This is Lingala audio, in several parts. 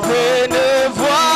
Venez voir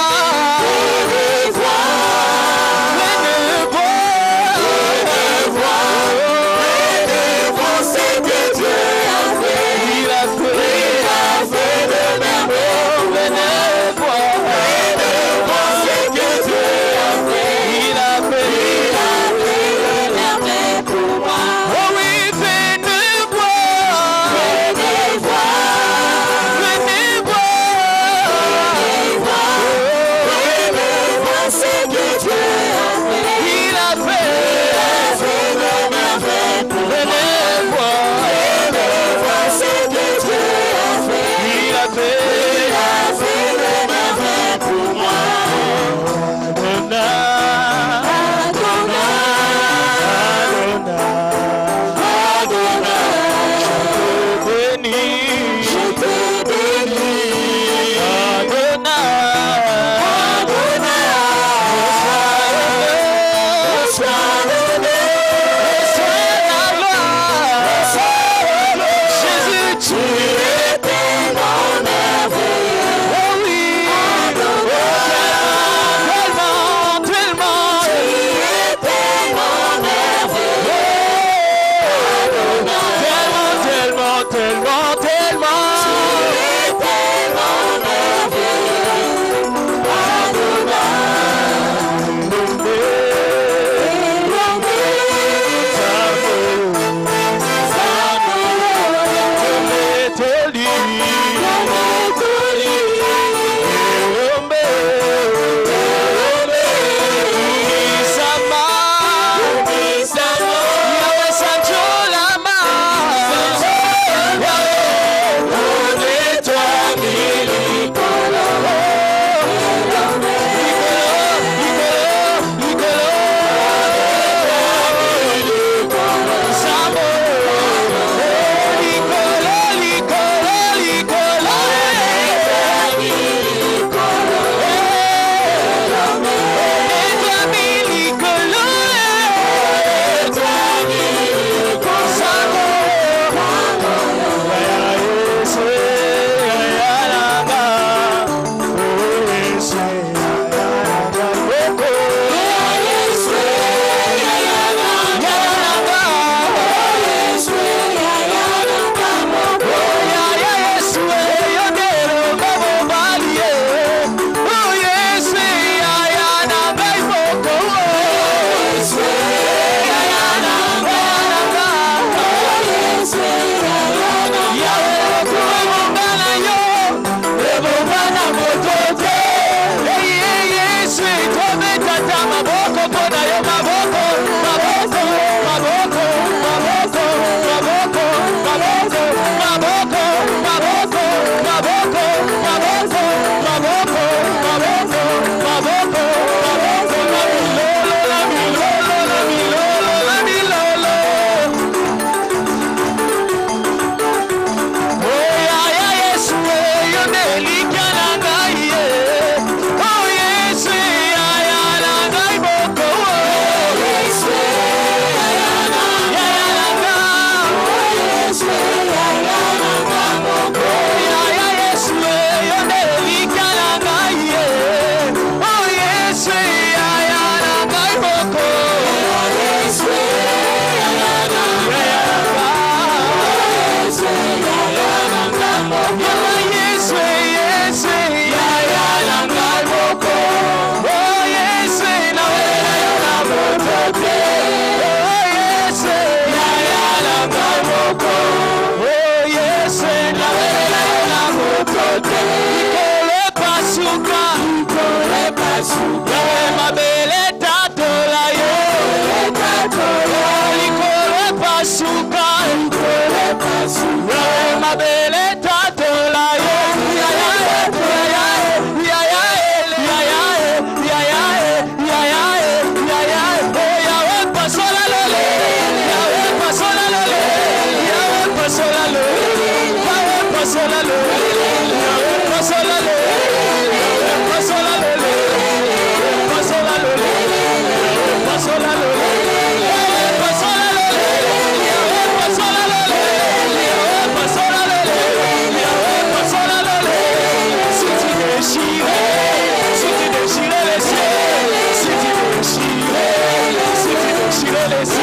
les cieux,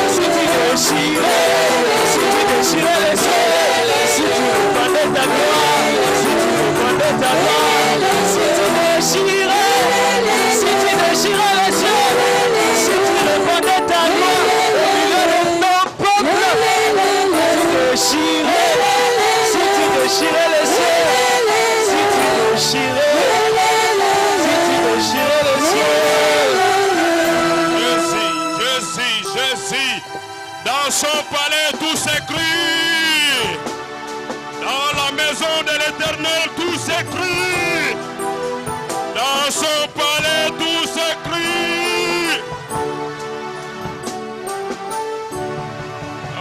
si tu déchirais les cieux, si tu répandais ta gloire, si tu répandais ta gloire, si tu déchirais les cieux, si tu répandais ta gloire, au milieu de ton peuple, si tu déchirais les cieux, si tu déchirais les cieux. Jésus, dans son palais tout s'écrit, dans la maison de l'Éternel tout s'écrit, dans son palais tout s'écrit.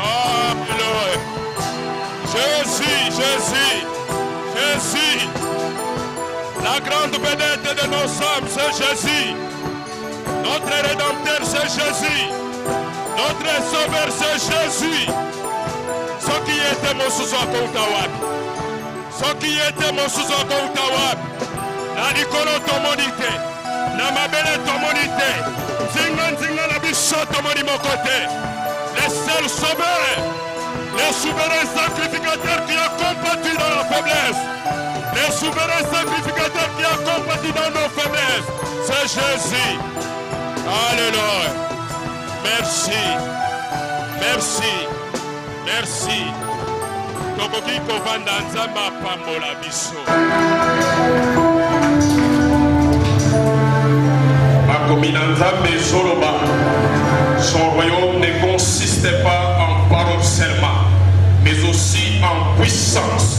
Alléluia. Jésus, la grande vedette de nos âmes, c'est Jésus. Notre Rédempteur, c'est Jésus. Notre Sauveur, c'est Jésus. Ce qui était mon sous-oco Utawab. Ce qui était mon sous-oco Utawab. La Nicolo Tomonité. La Mabele Tomonité. Zinga la Bichot Tomoni mon côté. Les seuls sauveurs. Les souverains sacrificateurs qui ont combattu dans la faiblesse. Les souverains sacrificateurs qui ont combattu dans nos faiblesses. C'est Jésus. Alléluia. Merci. Tokoki kovanda nzamba pambola biso. Akomina nzambe soloba. Son royaume ne consiste pas en paroles seulement, mais aussi en puissance.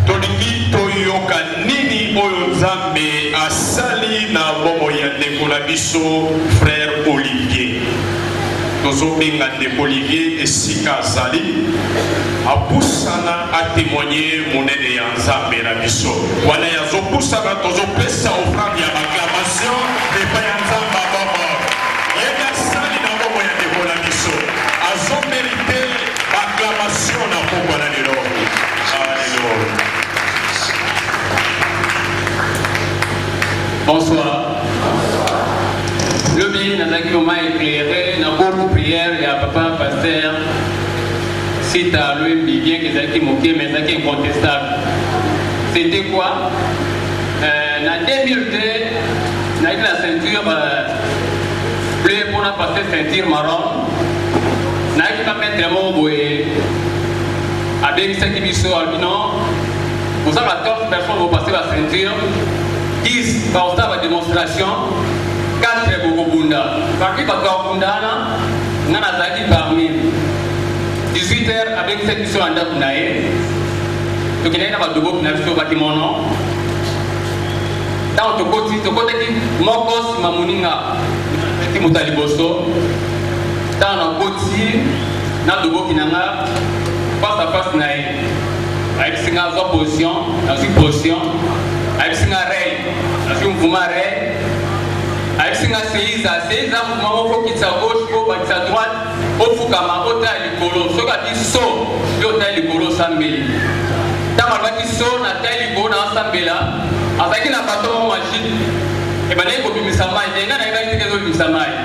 Tolingi toyoka nini oyo nzambe asali na bomo ya ndeko na biso frère Olivier. Tozobenga ndeko Olivier esika azali apusana atémoigner monene ya nzambe na biso. Wana yazopusana tozopesa offrande ya acclamation epai ya nzambe bomo. Yeye asali na bomo ya ndeko na biso. Azomérité acclamation na bomo na lelo. Alléluia. Bonsoir. Le bien dans un moment éclairé, dans beaucoup de prières, il y a papa, pasteur, si tu as le bien qui est moqué, mais c'est incontestable. C'était quoi? En 2002, on a eu la ceinture bleue pour la passer ceinture marron. On a eu pas mettre mon boué avec ce qui est albino. Vous avez 14 personnes vont passer la ceinture. 10 par la démonstration, 4 Bogobunda. Parmi les Bogobunda, on a parmi 18 heures avec cette mission en Dakunae. Donc il y a un bâtiment. Dans le côté, Mokos Mamuninga, Timotaliboso. Dans le côté, dans le Bokinanga, face à face Nae. Avec une opposition, dans une position. Avec un arrêt, avec un mouvement arrêt, avec un séisme, un mouvement qui est à gauche, qui est à droite, au Fukama, au taille du colo, ce qui a dit saut, au taille du colo Sambé. Dans la bâtisse saut, la taille du colo dans Sambé, avec un appartement magique, et bien là, il faut que ça maille, il y a un égalité que ça maille.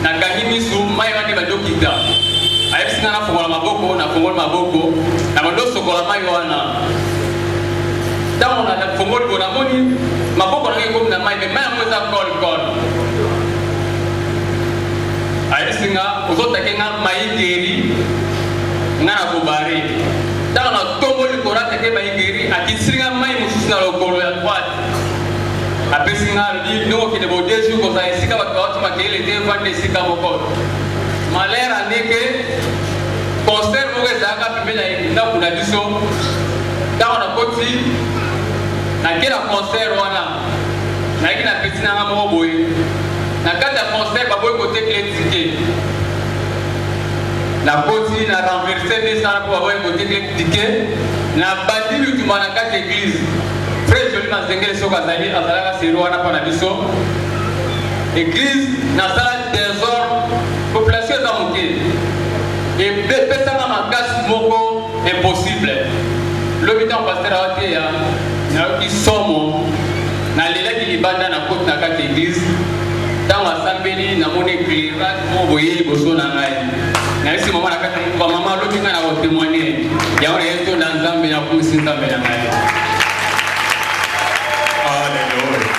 La gagne sous, maille, il y a un dokita. Avec un affaire, ma boko, na Congo, ma boko, na mandoso, la maille, dans la Congo, on a moni, ma boko na comme na mai, mais même on a col. Aïe singa, aux autres qui n'ont maïgeri, n'a pas barré. Dans la Congo, le Coran qui est maïgeri, a dit singa maï moussous dans le colo à droite. Après singa, dit nous qui devons deux jours comme ça, ici quand on va qu'il était vendu ici comme au col. Malheur en est que concert vous êtes à la première année, n'a pas du son. Dans la côte. Na kila concert wana na kila petit na ngamo boy na kata concert ba boy côté critique na côté na renverser des ça pour boy côté critique na bandi lutu na kata église frère joli na zengele soka zali azalaka sero wana pa na biso église na sala désordre population za moké et pesa na makasi moko impossible l'hôpital pasteur até ya na qui somo na lela qui libanda na côte na kati église ntango asambeli namoni éclairage moko boye liboso na ngai nayebisi mama na kati bamama alobi ngai na kotémoigne yango naye tonda nzambe nakumisi nzambe na ngai. Alléluia.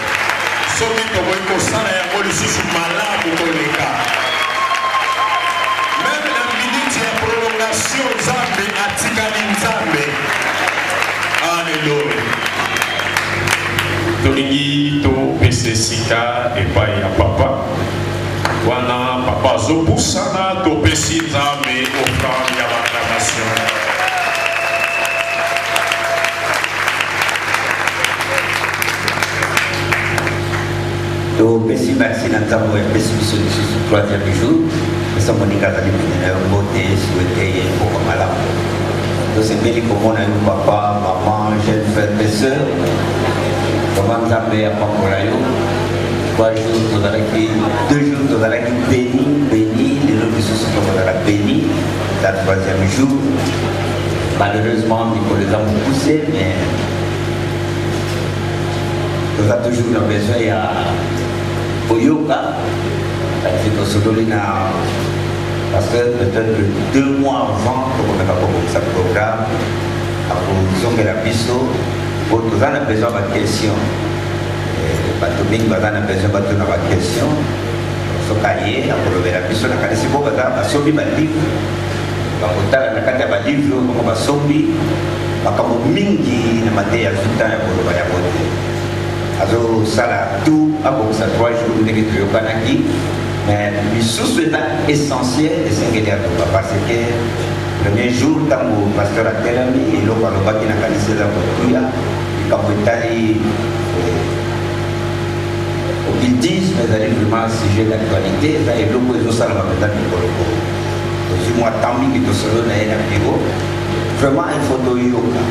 Soki tokoki kosala yango lisusu malamu koleka. Même la minute ya prolongation nzambe atikali nzambe. Alléluia. Tolingi topesa esika epai ya papa wana papa azopusana topesi nzambe offrande ya baclamation. Topesi merci na nzambe epesi biso lisusu 3e jour esa moninga azali pene na yo mbote souhaite ye mboka malamu. Tosepeli komona yo papa mama jeune frère et sœur comment nzambe apambola yo 3 jours tozalaki 2 jours tozalaki béni lelo lisusu tokozala béni la 3e jour. Malheureusement mikolo eza mokuse mais toza toujours na besoin ya koyoka kasi tosololi na parce que peut-être 2 mois avant tokomeka kobongisa programme akozongela biso po toza na besoin baquestion bato mingi baza na besoin batuna baquestion soki aye akolobela biso na kanisi po basombi balivre bakotala na kati ya balivre bango basombi makambo mingi na mateya zuta ya koloba ya bote azosala tout abongisa 3 jours ndenge toyokanaki mais lisusu eza essentiel esengeli aloba parce que premier jour ntango pasteur atelami eloko alobaki na kanisa eza kotuya likambo etali occultisme ezali vraiment sujet d'actualité eza eloko ezosalama mpenza mikoloko tozwi mwa temps mingi tosolo na ye na biro vraiment il faut toyoka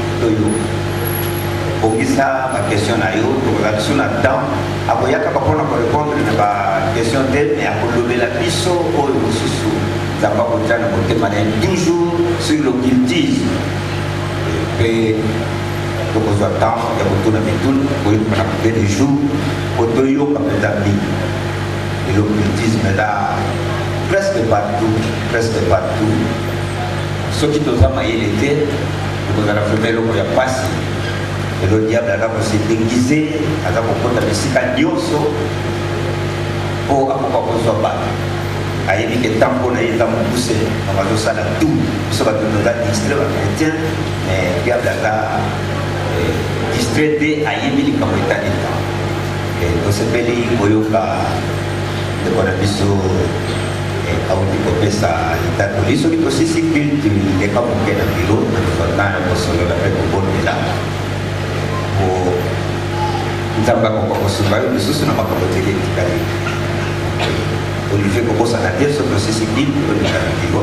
bongisa baquestion na yo tokozala biso na temps akoyaka mpona korépondre na baquestion te mais akolobela biso oyo mosusu nzambe akotia na motema na ye toujours sur l'occultisme mpe tokozwa temps ya kotuna mituna koyoka na coupé de jour po toyoka mpenza mingi et l'occultisme eza presque partout soki toza mayele te tokozala vraimen eloko ya pasi. Le diable a se déguisé, a kokota bisika nyonso po akokozwa bato ayebi ke ntango na ye eza mokuse bazosala tout biso bato toza distrait bachrétien mais diable aza distrait te ayebi likambo etali ntango tosepeli koyoka ndeko na biso auti kopesa litatoli soki tosisi culte leka moke na biro na kosolola mpe kobondela nzambe akoka kosunga yo lisusu na makambo teli etikali olivier kobosana te soki osisi bible olingana biro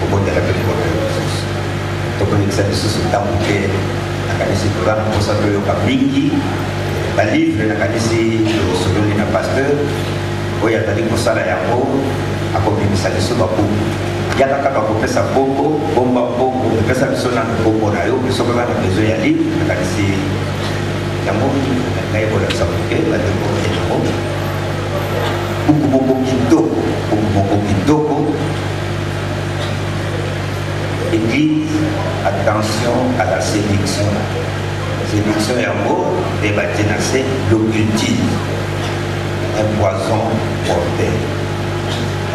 kobondela mpe kobondela lisusu tokolekisa lisusu ntango mpe nakanisi toza na mposa toyoka mingi balivre nakanisi tosololi na pasteur oyo azali kosala yango akobimisa biso babuku yaka kaka kopesa bongo bomba bongo epesa biso na bongo na yo biso koza na besoin ya livre nakanisi yango ngai kolakisa moke bandeko yango buku moko kitoko église attention à la séduction yango nde batie na se l'occultisme un poison mortel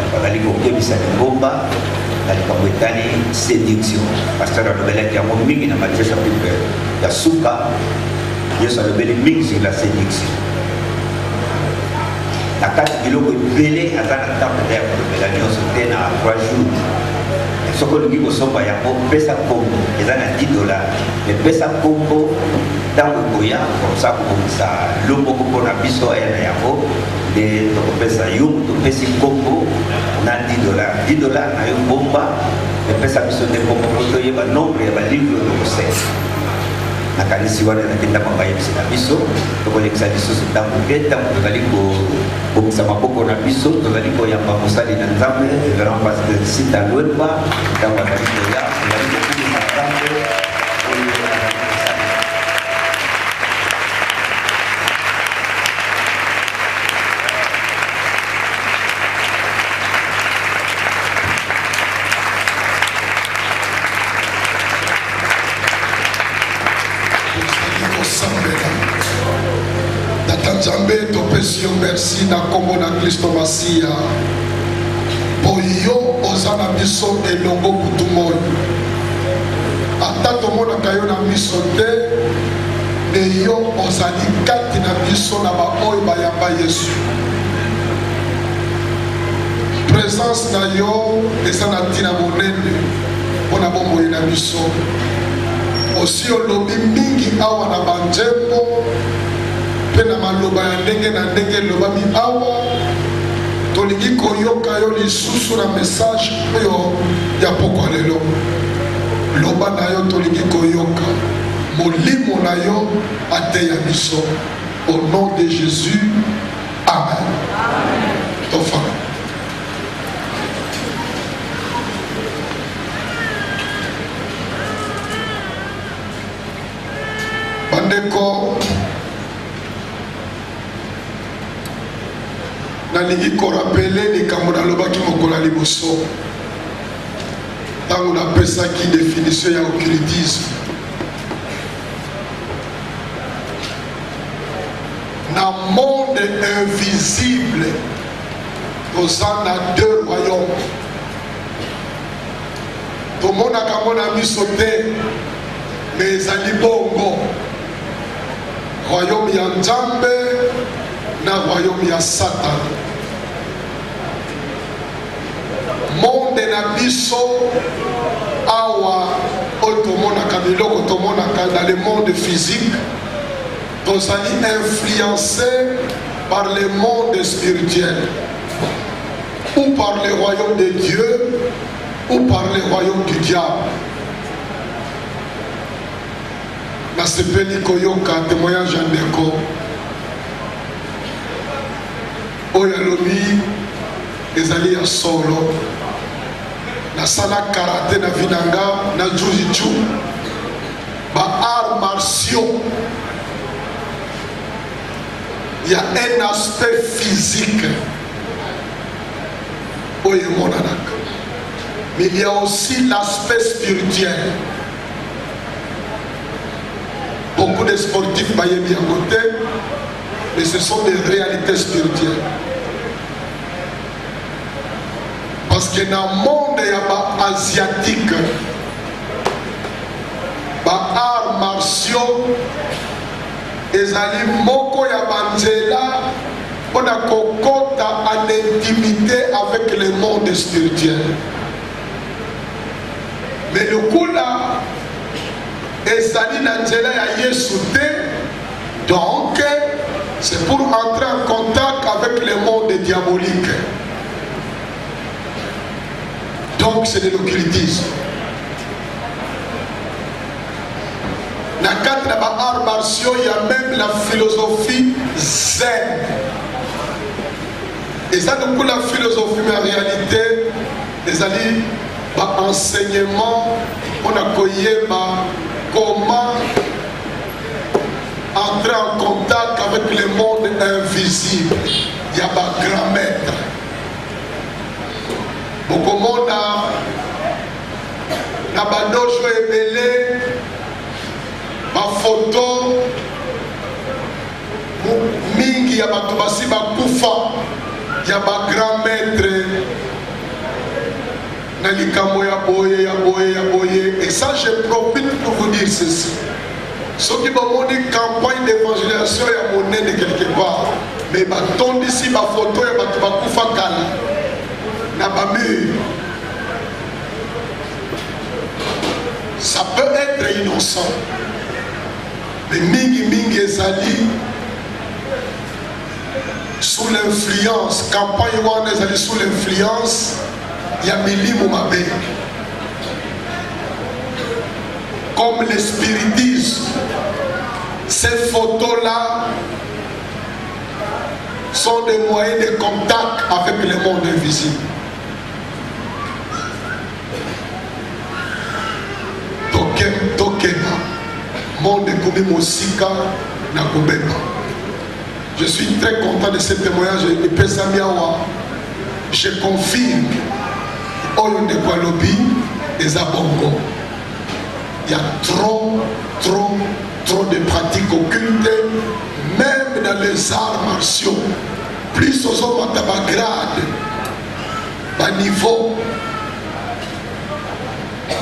bazali kokebisa lingomba na likambo etali séduction pasteur alobelaki yango mingi na Matthieu chapitre ya suka yesu alobeli mingi sur la séduction na kati biloko ebele aza na ntango te ya kolobela nyonso te na 3 jours soki olingi kosomba yango pesa nkombo eza na $10 epesa nkombo ntango ekoya komsa kobongisa lomboko mpona biso aya na yango nde tokopesa yo topesi nkombo na $10 na yo bomba epesa biso nde nkombo po toyeba nombre ya balivre tokoseka nakanisi wana ezaki ntango bayebisi na biso tokolekisa lisusu ntango te ntango tozali kobongisa maboko na biso tozali koyamba mosali na nzambe reverend pasteur sita lwemba ntango azali koya tozali kokumisa nzambe topesi yo merci na kombo na Kristo Masiya po yo oza na biso elongo kutu moi ata tomonaka yo na miso te me yo ozali kati na biso na baoyo bayamba Yesu présence na yo eza na ntina monene mpo na bomoi na biso osi olobi mingi awa na banjembo mpe na maloba ya ndenge na ndenge elobami awa tolingi koyoka yo lisusu na message oyo ya pokwa lelo loba na yo tolingi koyoka molimo na yo ateya biso au nom de Jésus amen tofaka bandeko nalingi korapele likambo nalobaki mokolo ya liboso ntango napesaki définition ya occultisme na monde invisible toza na deux royaumes tomonaka ngo na miso te me ezali bongo royaume ya Nzambe na royaume ya Satan monde na biso awa oyo tomonaka biloko tomonaka dans le monde physique tozali influencé par le monde spirituel ou par le royaume de Dieu ou par le royaume du diable. Nasepeli koyoka témoignage ya ndeko oyo alobi ezali ya solo nasala karate na vinanga na jujitsu ba arts martiaux. Il y a un aspect physique oyo emonanaka mais il y a aussi l'aspect spirituel. Beaucoup de sportifs bayebi à côté, mais ce sont des réalités spirituelles. Parce que dans le monde, il y a des asiatiques, des arts martiaux, et ali moko ya banzela, on a kokota en intimité avec le monde spirituel. Mais le coup là, ezali na nzela ya Yesu te, donc c'est pour entrer en contact avec le monde diabolique. Donc c'est de l'occultisme. Na cadre de arts martiaux, il y a même la philosophie zen. Et ça donc la philosophie, mais en réalité, les alliés, enseignement, on a connu comment entrer en contact avec le monde invisible. Il y a un grand maître. Beaucoup de monde a badojo ebele, ma photo, mingi ya batu basi bakufa, il y a un grand maître. Et ça, je profite pour vous dire ceci. Ceux qui m'ont dit campagne d'évangélisation, il y a mon aide quelque part. Mais ton ici, ma photo, il y a ma koufa na ba mur. Ça peut être innocent. Mais mingi ezali sous l'influence, campagne wana ezali sous l'influence. Il y a milimo mabe. Comme le spiritisme, ces photos-là sont des moyens de contact avec le monde invisible. Tokena, monde komi mosika na kobeba. Je suis très content de ce témoignage et Pesamiawa. Je confirme. Oyo de Kwalobi et Zabongo. Il y a trop trop de pratiques occultes, même dans les arts martiaux. Plus aux hommes à grade, à niveau,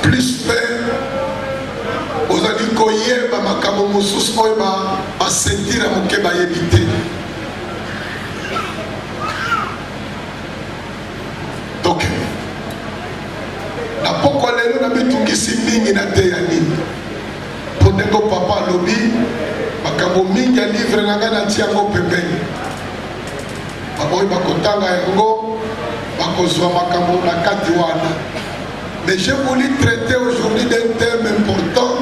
plus fait, aux alikoyés, ma kamomoussous, ma sentir à mon keba éviter. Donc, na poko lelo na bitungisi mingi na te ya nini. Pondengo papa lobi, makambo mingi ya livre na nga na tiango pembeni. Baboyi bakotanga yango, bakozwa makambo na kati wana. Mais je voulais traiter aujourd'hui d'un thème important,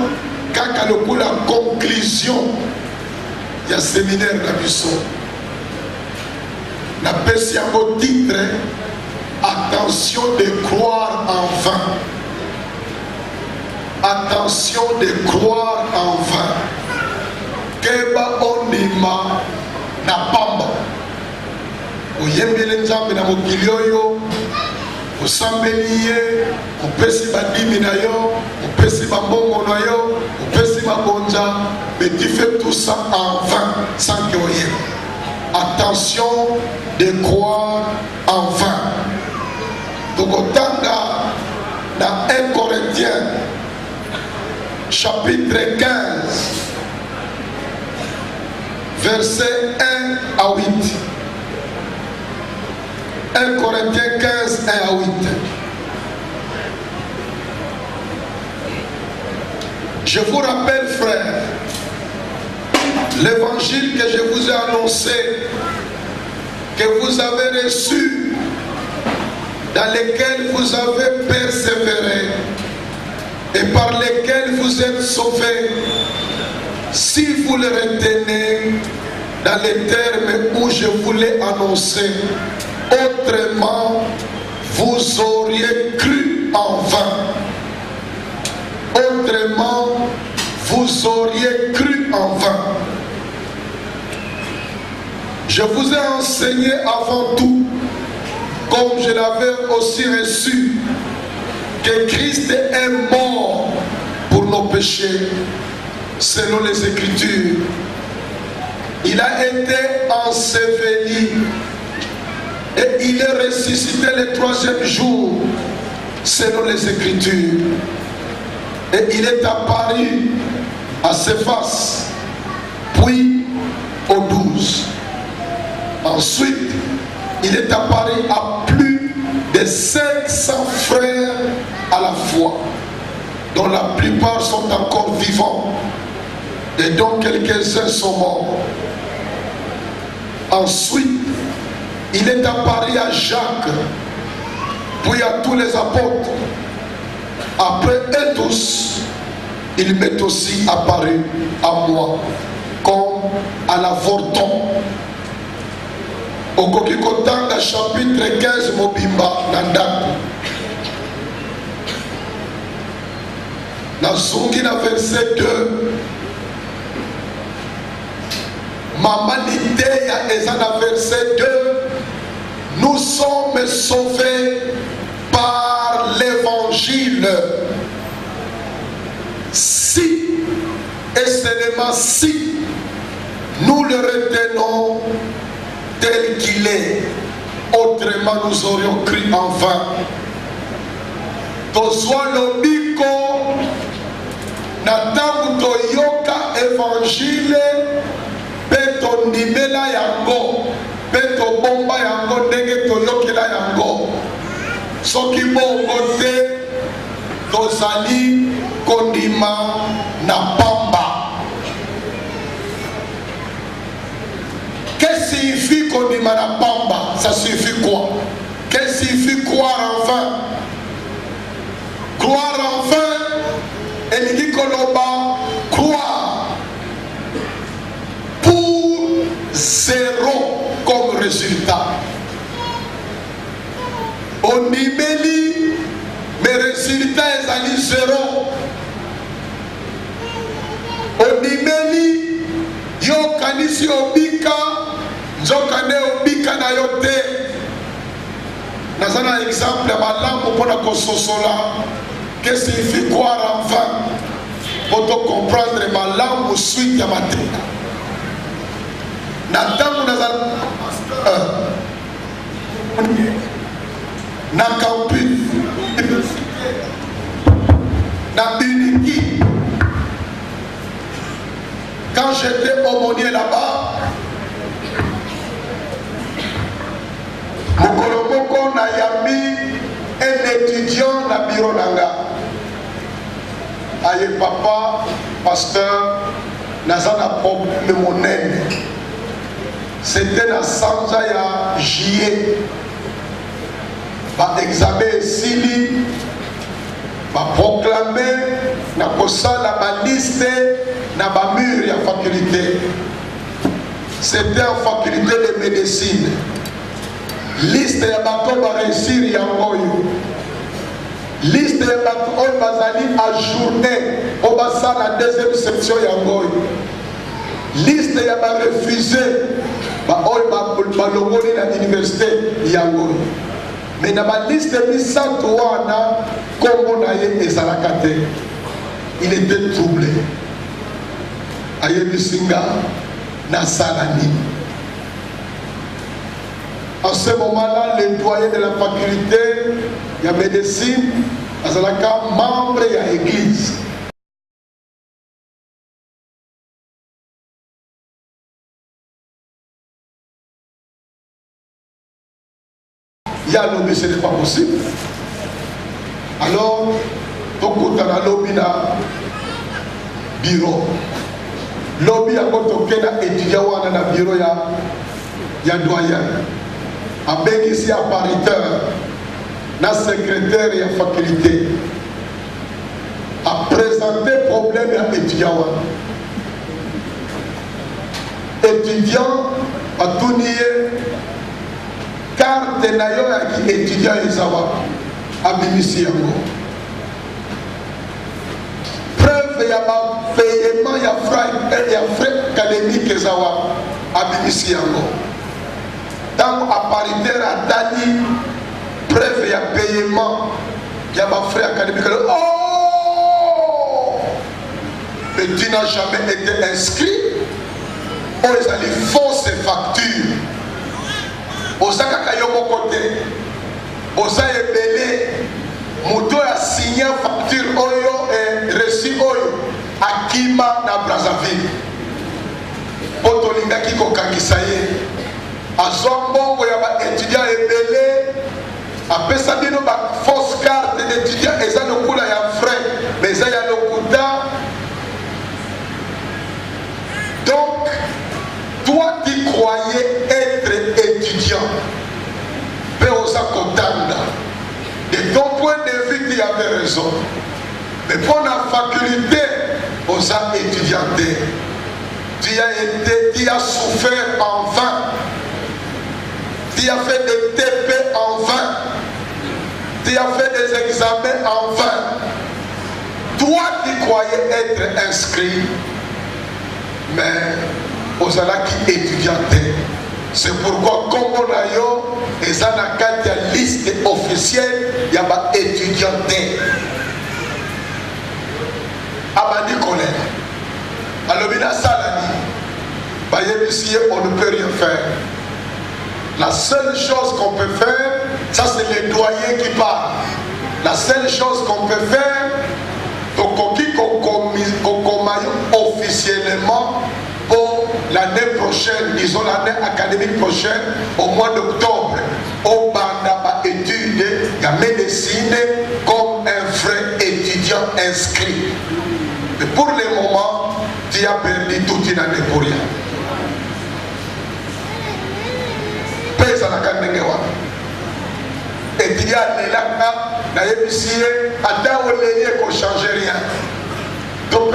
kaka lokola la conclusion il y a séminaire na biso. Na pesi yango titre, attention de croire en vain. Attention de croire en vain. Keba onima na pamba. Oyembele nzambe na mokili oyo, osambeli ye, opesi badimi na yo, opesi bambongo na yo, opesi mabonza, mais tu fais tout ça en vain, sans que oyembe. Attention de croire en vain. Donc otanga dans 1 Corinthiens chapitre 15 verset 1 à 8. 1 Corinthiens 15, 1 à 8. Je vous rappelle, frères, l'évangile que je vous ai annoncé, que vous avez reçu, dans lequel vous avez persévéré et par lequel vous êtes sauvés, si vous le retenez dans les termes où je vous l'ai annoncé. Autrement, vous auriez cru en vain. Autrement, vous auriez cru en vain. Je vous ai enseigné avant tout, comme je l'avais aussi reçu, que Christ est mort pour nos péchés, selon les Écritures. Il a été enseveli et il est ressuscité le 3e jour, selon les Écritures. Et il est apparu à Céphas, puis aux 12. Ensuite, il est apparu à plus de 500 frères à la fois, dont la plupart sont encore vivants, et dont quelques-uns sont morts. Ensuite, il est apparu à Jacques, puis à tous les apôtres. Après eux tous, il m'est aussi apparu à moi, comme à l'avorton. Au Kokikotanga chapitre 15, Mobimba, Nandaku. Nazungi na verset 2. Mamanité ya na verset 2. Nous sommes sauvés par l'évangile. Si, et seulement si, nous le retenons tel qu'il est, autrement nous aurions cru en vain. Tozwa lobiko na tangu toyoka évangile pe tondimela yango pe tobomba yango ndenge toyokela yango. Soki bongo te tozali kondima na pamba. Qu'est-ce que signifie kondima na pamba? Ça signifie quoi? Qu'est-ce que signifie croire en vain? Croire en vain, elle dit koloba croire pour zéro comme résultat. On dimeli, mais résultat est à zéro. On dimeli, yo kanisi obika, nzokane obika na yote. Nazana exemple ya malamu pona kososola. Qu'est-ce qu'il fait croire en vain? pour te comprendre ma langue suite à ma tête. Natamu nazala na campus na Uniki. Quand j'étais aumônier là-bas, Mokolomoko na yami un étudiant na bureau nanga. Aye papa, pasteur, nazana problème monene. C'était na sanza ya juillet. Ba examen sili, ba proclamer na kosala ba liste na ba mur ya faculté. C'était en faculté de médecine. Liste ya bato ba réussir yangoyo. Liste ya bato oyo bazali ajourné o basala deuxième section yangoyo. Liste ya ba refusé ba oyo ba longoli na université yangoyo. Mais na ba liste misato wana kombo na ye ezalaka te. Il était troublé. Ayebisinga na salani. En ce moment-là, le doyen de la faculté de médecine, azalaka membre de l'église. Il y a lobby, ce n'est pas possible. Alors, donc, dans le lobby, bureau. Lobby, à côté de l'étudiant, dans le bureau, il y a doyen. Avec ici appariteur, la secrétaire et la faculté, a présenté problème à l'étudiant. Étudiant a tout nié, car tenayo qui étudiant Isawa a bimisi yango. Preuve il y a paiement, il y a frais académiques Isawa a bimisi yango. Dans apparitaire à Dani, preuve il y a paiement, il y a frais académiques. Oh! Mais tu n'as jamais été inscrit. Oh, ils ont des fausses factures. Osaka Kayoko côté. Osaka Ebele. Moto a signé facture Oyo et reçu Oyo. Akima na Brazzaville. Potolinga Kiko Kangisaye. Azombo Oya étudiant Ebele. Après ça, il y a une fausse carte d'étudiant. Et ça, le coup là, il y a un frais. Mais ça, il y a le coup là. Donc, toi qui croyais être étudiant, de ton point de vue, tu avais raison. Mais pour la faculté, aux étudiantés, tu as souffert en vain. Tu as fait des TP en vain. Tu as fait des examens en vain. Toi qui croyais être inscrit, mais aux qui étudiantés. C'est pourquoi, comme on a eu, et ça n'a qu'à la liste officielle, il y a des étudiantés. Abadi colère. Alors, il y a ça, on ne peut rien faire. La seule chose qu'on peut faire, ça c'est les doyens qui parlent. La seule chose qu'on peut faire, qu'on officiellement pour l'année prochaine, disons l'année académique prochaine, au mois d'octobre, au Banda étude la médecine comme un vrai étudiant inscrit. Mais pour le moment, tu as perdu toute une année pour rien. Pèse à la Kandengewa. Étudiant l'élaka, la épicier, à Daoleye qu'on ne change rien. Donc,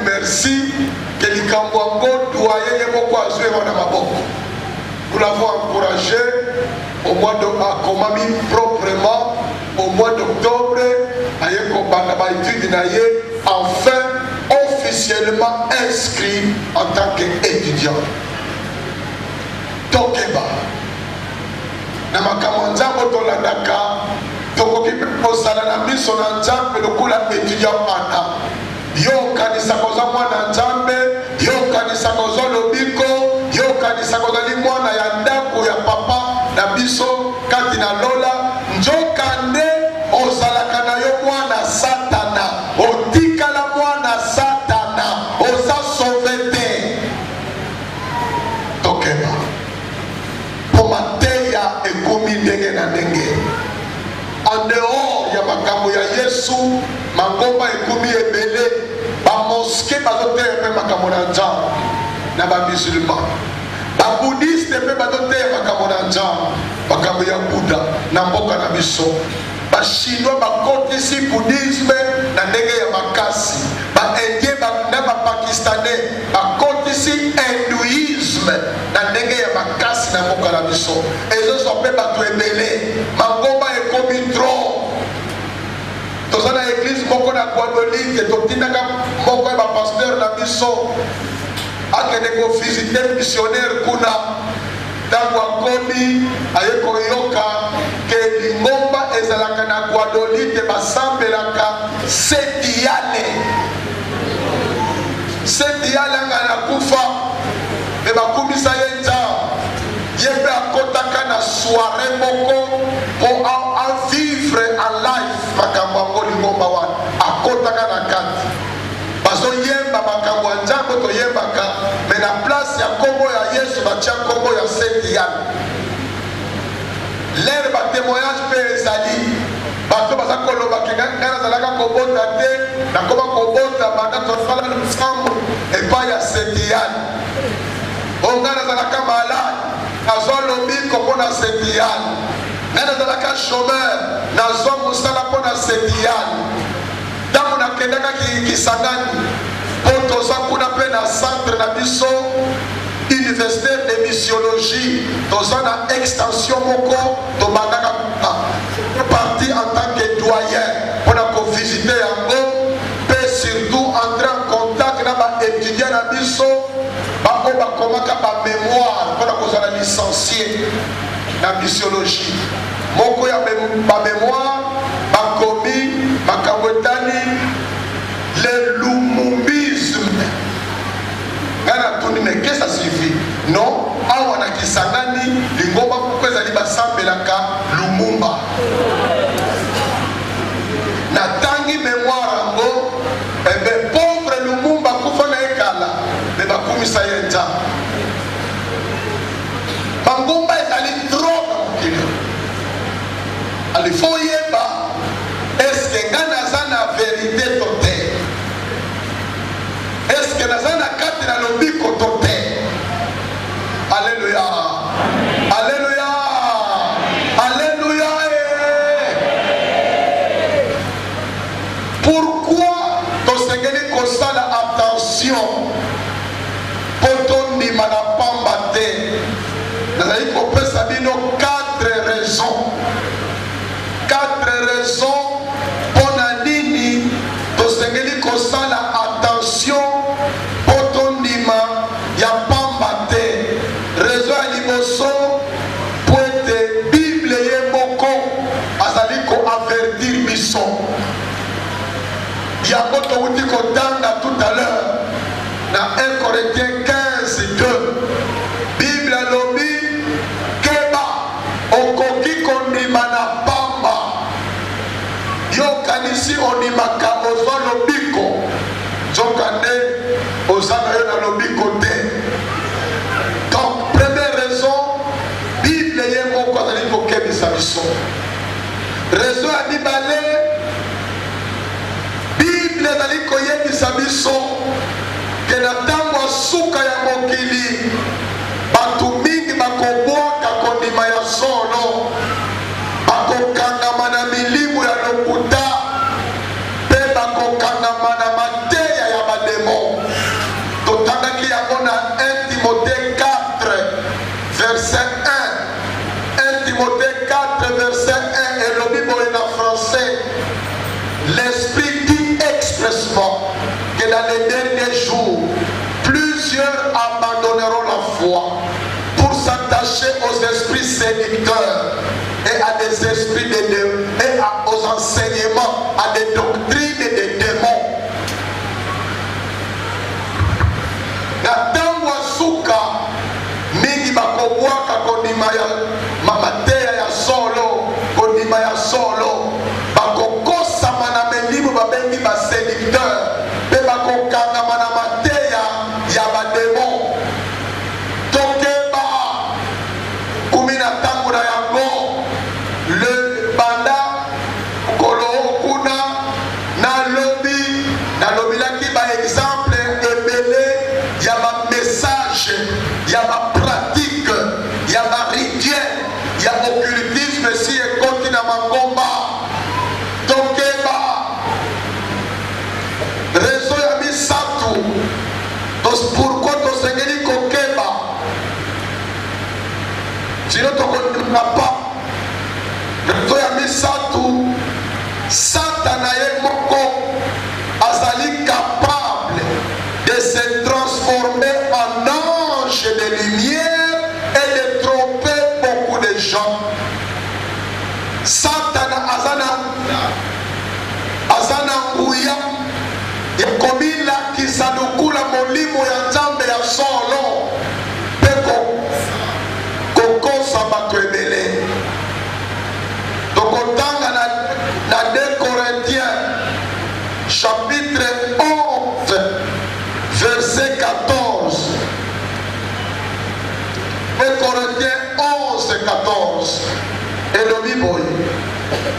merci que les Kambouango doyen nous l'avons encouragé au mois d'octobre, proprement au mois d'octobre, enfin officiellement inscrit en tant qu'étudiant. Tokeba. Namakamanza Botolandaka, Tokoki Posala Miso Nanzam, le coup la étudiant Anna. yo kanisa koza mwana nzambe, yo kanisa koza lobiko, yo kanisa kozali mwana ya ndako ya papa na biso kati na lola, njokande ozalaka na yo mwana satana, otikala mwana satana, oza sauve te. Tokeba po mateya ekomi ndenge na ndenge. En dehors ya makambo ya Yesu, mangomba ekomi ebele, ba moské bazoteya mpe makambo na nzambe na ba musulman, ba bouddhiste mpe bazoteya makambo na nzambe, makambo ya Buddha na mboka na biso. Ba chinois bakotisi bouddhisme na ndenge ya makasi, ba indien na ba pakistanais bakotisi hindouisme na ndenge ya makasi na mboka na biso. Ezoso mpe bato ebele, mangomba ekomi trop. Toza na église moko na Guadeloupe, totindaka moko ya bapasteur na biso akende kovisite missionnaire kuna, ntango akomi aye koyoka ke lingomba ezalaka na Guadeloupe basambelaka setiyale. Setiyale anga nakufa me bakumisa ye nzambe, ye mpe akotaka na soirée moko po a vivre en life makambo yango lingomba wana, akotaka na kati bazoyemba makambo ya nzambe toyembaka, me na place ya kombo ya Yesu batia kombo ya setiyale. Lere batémoignage mpe ezali, bato baza kolobaki ngai nazalaka kobota te, nakoma kobota banda tosala nsambo epai ya setiyale. O ngai nazalaka malade, nazwa lobiko mpo na setiyale. Ngai nazalaka chômeur, nazwa mosala mpo na setiyale. Ntango nakendaka Kisangani mpo toza kuna mpe na centre na biso université de missiologie, toza na extension moko tobandaka parti en tant que doyen mpona kovisite yango, mpe surtout entrer en contact na baétudiant na biso bao bakomaka bamémoire mpona kozala licencié na missiologie. Moko ya bamémoire bakomi makambo etali le lumumbisme. Ngana tuni me qu'est-ce que ça signifie? Non, awa na Kisangani lingomba kuko ezali basambelaka Lumumba. Na tangi mémoire yango, ebe pauvre Lumumba kufa na ekala me bakumisa ye nzambe. Mangomba ezali trop na mokili. Alifo yeba, est-ce que nga naza na vérité to te? Est-ce que naza na kati na lobiko to te? Alléluia. Alléluia. Alléluia. Pourquoi tosengeli kosala attention po tondima na pamba te? Nazali kopesa bino 4 raisons. 4 raisons pona nini tosengeli kosala attention po tondima ya pamba te. Raison ya liboso po ete Bible ye moko azali ko avertir biso. Yango touti kotanga tout à l'heure na 1 Corinthiens 15:2. Bible alobi keba okoki kondima na pamba, yokanisi ondimaka ozwa lobiko, nzokande oza na yo na lobiko te. Donc première raison, Bible ye moko azali kokebisa biso. Raison ya mibale, Bible ezali koyebisa biso ke na ntango ya suka ya mokili bato mingi bakobwaka kondima ya solo, bakokangama na milimu ya lokuta, mpe bakokangama na mateya ya bademo. Totangaki yango na 1 Timothée 4 verset 1. 1 Timothée 4 verset 1 elobi boye na français. L'Esprit dit expressement que dans les derniers jours, plusieurs abandonneront la foi pour s'attacher aux esprits séducteurs et à des esprits et aux enseignements, à des doctrines et des démons. na ntango ya suka mingi bakobwaka kondima ya mateya ya solo, kondima ya solo bakokosama na melimo babengi baséducteur mpe bakokangama na mateya ya bademon. Tokeba kumi na ntango na yango le banda kolo kuna nalobilaki baexemple ebele ya bamessage ya bapratique ya barituel ya occultisme si ekoti na mangomba. Tokeba rezo ya misatu pourkoi tosengeli kokeba sino tokondima pa. Rezo ya misatu, Satana ye moko azali capable de se transformer en ange de lumière et de tromper beaucoup de gens. Satana azana nguya ekomilakisa lukula molimo ya nzambe ya solo mpe kokosa bato ebele. Tokotanga na 2 Corinthiens chapitre 11 verset 14. 2 Corinthiens 11 14. Et le Bible,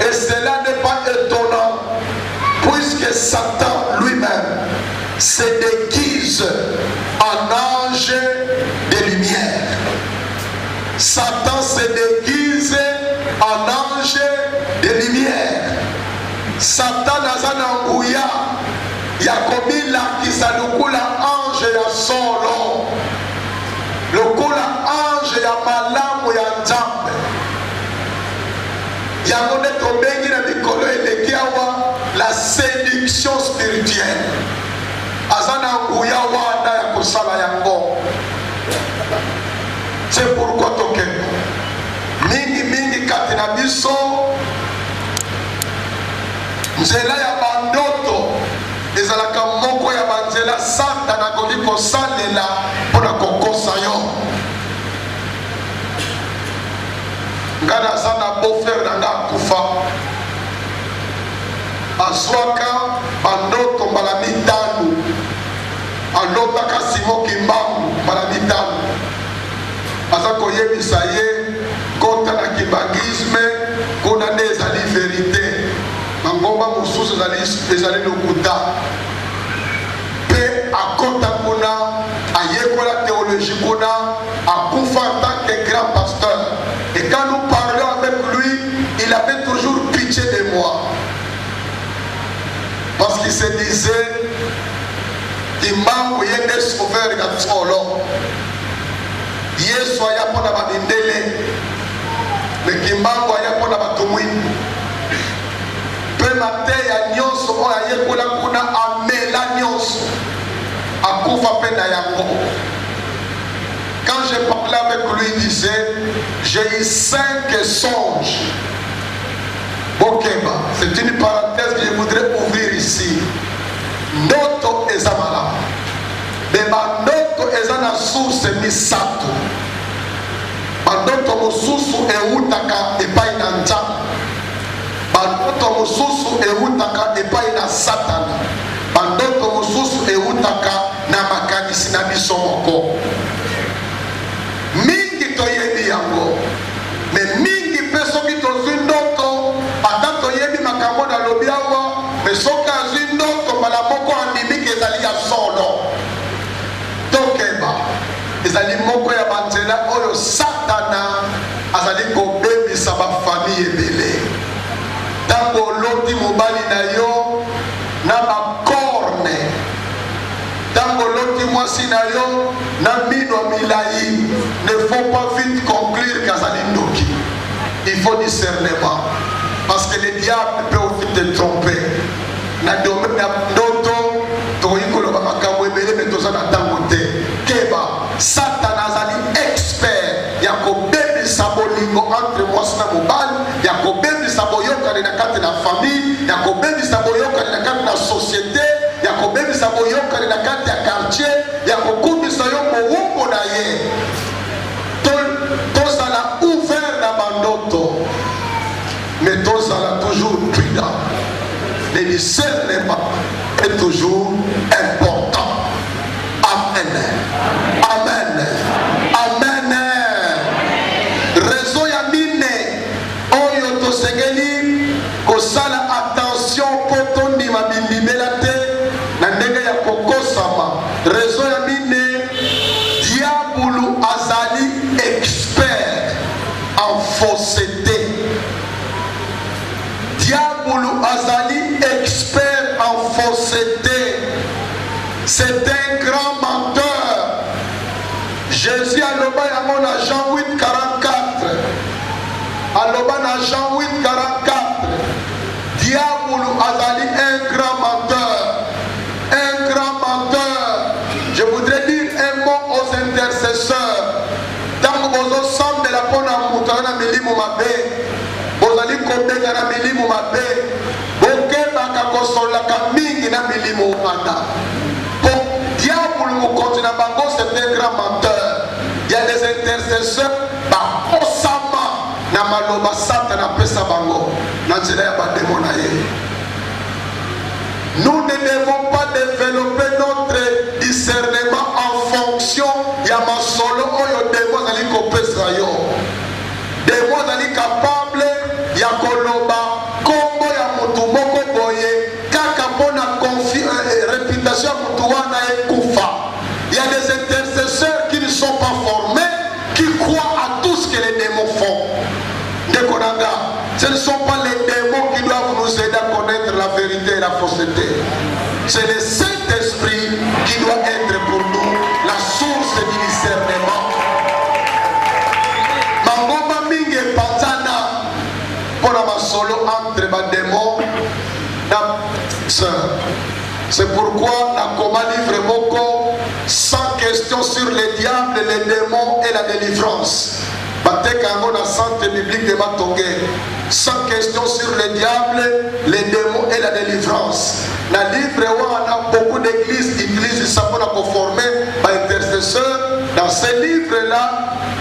et cela n'est pas étonnant puisque Satan lui-même se déguise en ange de lumière. Satan se déguise en ange de lumière. Satan azana nguya ya komilakisa lukula ange ya solo, lukula ange ya malamu ya nzambe. Yango nde tobengi na mikolo eleki awa la séduction spirituelle. Azana nguya wana ya kosala yango. C'est pourquoi tokende mingi kati na biso nzela ya bandoto ezalaka moko ya banzela Satana akoki kosalela mpona kokosa yo. Nga naza na beau-frère na nga akufa, azwaka bandoto mbala mitano, alotaka Simon Kimbangu mbala mitano, aza koyebisa ye kota na kibangisme kuna nde ezali verite, mangomba mosusu ezali lokuta. Mpe akota kuna ayekola théologie kuna, akufa en tant que grand pasteur. Et quand nous parlions avec lui, il avait toujours pitié de moi. Parce qu'il se disait Kimbangu yende sauveur ya solo. Yesu ayapona babindele, mais Kimbangu ayapona batumwini. Pe mateya nyonso oyo ayekola kuna amela nyonso akufa pe na yango. Quand je parlais avec lui, il disait, j'ai eu 5 songes. Bokeba, c'est une parenthèse que je voudrais ouvrir ici. Noto ezamala. Beba noto ezana source misato. Bandoto mosusu eutaka epai na nzambe. Bandoto mosusu eutaka epai na Satana. Bandoto mosusu eutaka na makanisi na biso moko. Mingi toyebi yango, mais mingi pe soki tozwi ndoto ata toyebi makambo na lobi awa, mais soki azwi ndoto mbala moko andimiki ezali ya solo. Tokeba ezali moko ya banzela oyo Satana azali kobebisa bafamille ebele. Ntango oloti mobali na yo na bakorne, ntango oloti mwasi na yo na mino milai, ne faut pas vite conclure qu'azali ndoki. Il faut discernement, parce que le diable peut aussi te tromper. Na domaine na ndoto tokoki koloba makambo ebele me toza na ntango te. Keba Satana azali expert ya kobebisa bolingo entre mwasi na mobali, ya kobebisa boyokani na kati na famille, ya kobebisa boyokani na kati na société, ya kobebisa boyokani na kati ya quartier, ya kokubi komisa yo mowumbu na ye tozala ouvert na bandoto mais tozala toujours prudent. Le discernement est toujours important. Amen. Amen. Amen. Raison ya mine oyo tosengeli kosala attention po tondima bindimela te na ndenge ya kokosama. Raison ya mine diabulu azali expert en fausseté. Diabulu azali expert en fausseté. C'est un grand menteur. Jésus aloba yango na Jean 8, 44. Aloba na Jean 8, 44. Diabulu azali un grand menteur. Un grand menteur. Je voudrais dire un mot aux intercesseurs. Tant que vous ensemble la pona moutana milimo mabe. Bozali kobenga na milimo mabe. Bokebaka kosolaka mingi na milimo manda. Diable nous continue à bango, c'est un grand menteur. Il y a des intercesseurs, bah, osama, na maloba sata na pesa bango, na nzela ya ba démon na ye. Nous ne devons pas développer notre discernement en fonction ya masolo oyo démon ali kopesa yo. Démon ali capable ya koloba kombo ya mutu moko boye kaka pona réputation mutu wana ekufa. Il y a des intercesseurs qui ne sont pas formés, qui croient à tout ce que les démons font. Ce ne sont pas les démons qui doivent nous aider à connaître la vérité et la fausseté. C'est le Saint-Esprit qui doit être pour nous la source du discernement. Mangoma mingi patana pour la solo entre les démons. C'est pourquoi la Koma livre beaucoup 100 questions sur les diables, les démons et la délivrance. Batekango na santé biblique de Matongé. 100 questions sur les diables, les démons et la délivrance. Dans le livre où on a beaucoup d'églises qui utilisent ça pour la conformer par intercesseur. Dans ce livre-là,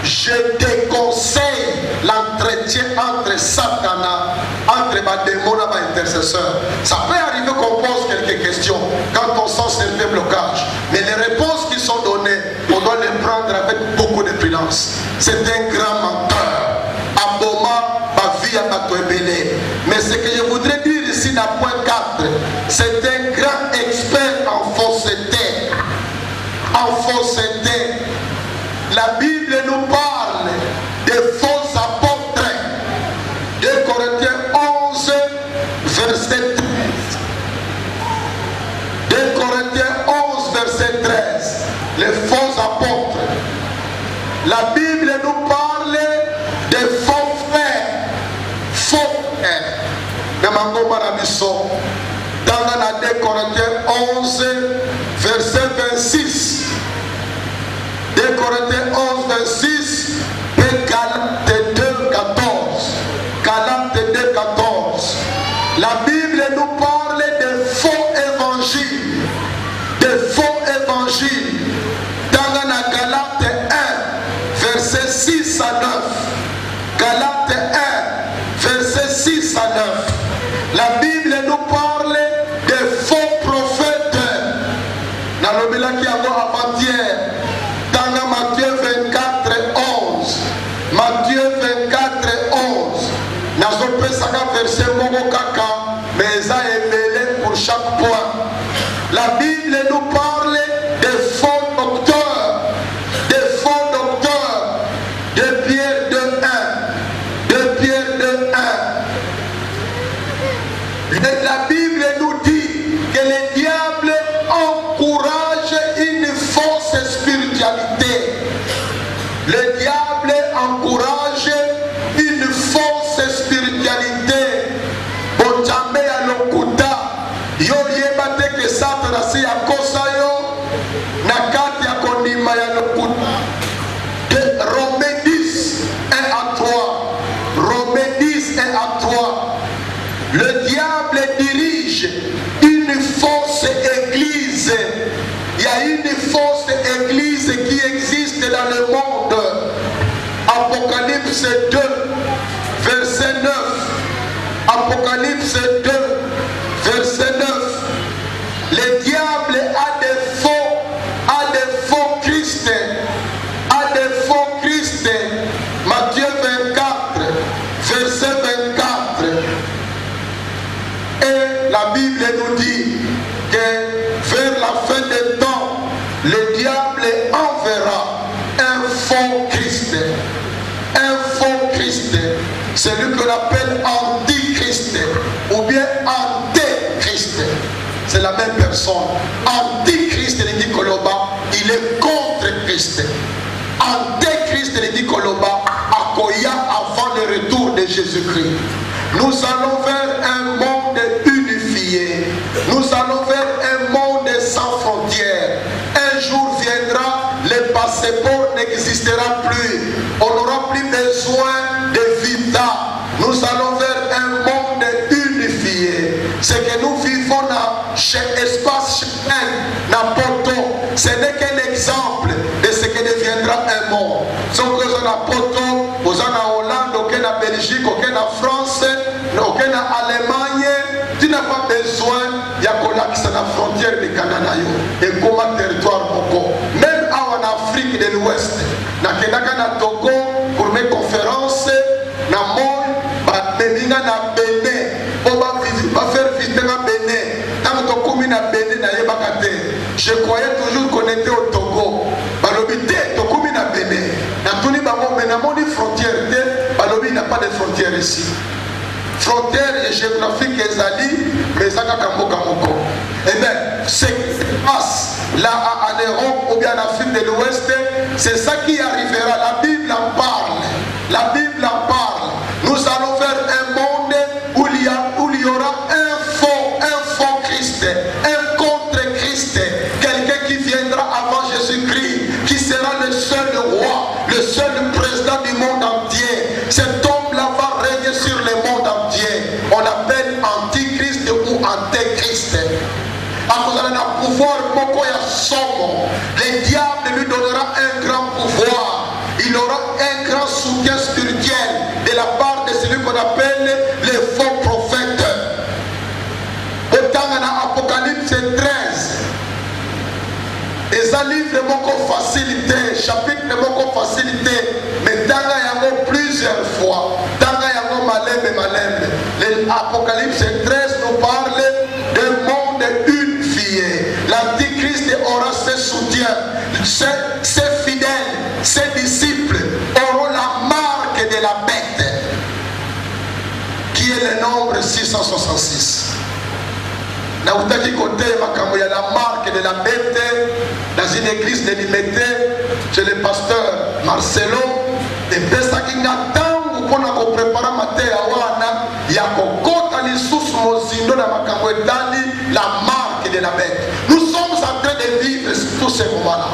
je déconseille l'entretien entre Satan, entre les démons et les intercesseurs. Ça peut arriver qu'on pose quelques questions quand on sent certains blocages. Mais les réponses qui sont données, on doit les prendre avec beaucoup de prudence. C'est un grand menteur. Aboma, ma vie à Batoébélé. Mais ce que je voudrais dire ici dans point 4, c'est un grand expert en fausseté. En fausseté. La Bible nous parle des faux apôtres. 2 Corinthiens 11, verset 13. 2 Corinthiens 11, verset 13. Les faux apôtres. La Bible nous parle des faux frères. Faux frères. Dans 2 Corinthiens 11, verset 26. 2 Corinthiens 11, 26, et Galates 2, 14. Galates 2, 14. La Bible nous parle de faux évangiles. De faux évangiles. Dans la Galates 1, verset 6 à 9. Galates 1, verset 6 à 9. La Bible nous parle de faux prophètes. Dans le Bilaki avant-hier. Dans Matthieu 24, 11. Matthieu 24, 11. Nous avons verset Mogokaka, mais ça est mêlé pour chaque point. La Bible nous parle des faux docteurs. Des faux docteurs. De Pierre 2, 1. De Pierre 2, 1. La Bible nous dit que les diables encouragent une fausse spiritualité. Le diable encourage une fausse spiritualité. Bonjambe ya lokuta. Yo yebate ke Satan si akosa yo. Nakati ya kondima ya lokuta. Romains 10, 1 à 3. Romains 10, 1 à 3. Le diable dirige une fausse église. Il y a une fausse église Apocalypse 2, verset 9. Apocalypse 2, verset 9. Le diable a des faux Christ. A des faux Christ. Matthieu 24, verset 24. Et la Bible nous dit que vers la fin des temps, le diable enverra un faux Christ. Un faux Christ. Celui qu'on appelle Antichrist ou bien Antéchrist. C'est la même personne. Antichrist, il dit Koloba, il est contre Christ. Antéchrist, il dit Koloba, Akoya avant le retour de Jésus-Christ. Nous allons vers un monde unifié. Nous allons vers un monde sans frontières. Un jour viendra, le passeport n'existera plus. On n'aura plus besoin de visa. Nous allons vers un monde unifié. Ce que nous vivons dans l'espace dans Porto, ce n'est qu'un exemple de ce que deviendra un monde. Si vous êtes à Porto, vous êtes en Hollande, vous êtes en Belgique, vous êtes en France, vous êtes en Allemagne, tu n'as pas besoin de la frontière du Canada et comme un territoire beaucoup. Même en Afrique de l'Ouest, dans Togo, pour mes conférences, dans le monde, dans Bénin, on va faire visiter à Bénin. Quand on commis à Bénin, je croyais toujours qu'on était au Togo. On a Bénin. Dans les frontières, il n'y a pas de frontières ici. Frontières géographiques Ezali, mais ça eh bien, ce qui se passe là en Europe ou bien en Afrique de l'Ouest, c'est ça qui arrivera. La Bible en parle. La Bible en parle. Nous allons vers un monde où il y aura un faux Christ, un contre-Christ, quelqu'un qui viendra avant Jésus-Christ, qui sera le seul roi, le seul président du monde entier. Cet homme-là va régner sur le monde entier. On l'appelle Antichrist ou Antéchrist. À cause d'un pouvoir, le diable lui donnera un grand pouvoir. Il aura un grand soutien spirituel de la part de celui qu'on appelle les faux prophètes. Autant dans Apocalypse 13, et ça livre beaucoup facilité, chapitre de beaucoup facilité, mais dans il y a plusieurs fois. Dans il y a malem. L'Apocalypse 13 nous parle d'un monde unifié. L'Antichrist aura ses soutiens, ses fidèles, ses disciples auront la marque de la bête, qui est le nombre 666. Na utaki côté makambo ya la marque de la bête dans une église délimitée chez le pasteur Marcelo et pesaki ngatangu pona ko prépara mate ya wana ya kokota lisusu mozindo na makambo etali la marque de la bête. Nous sommes en train de vivre tous ces moments-là.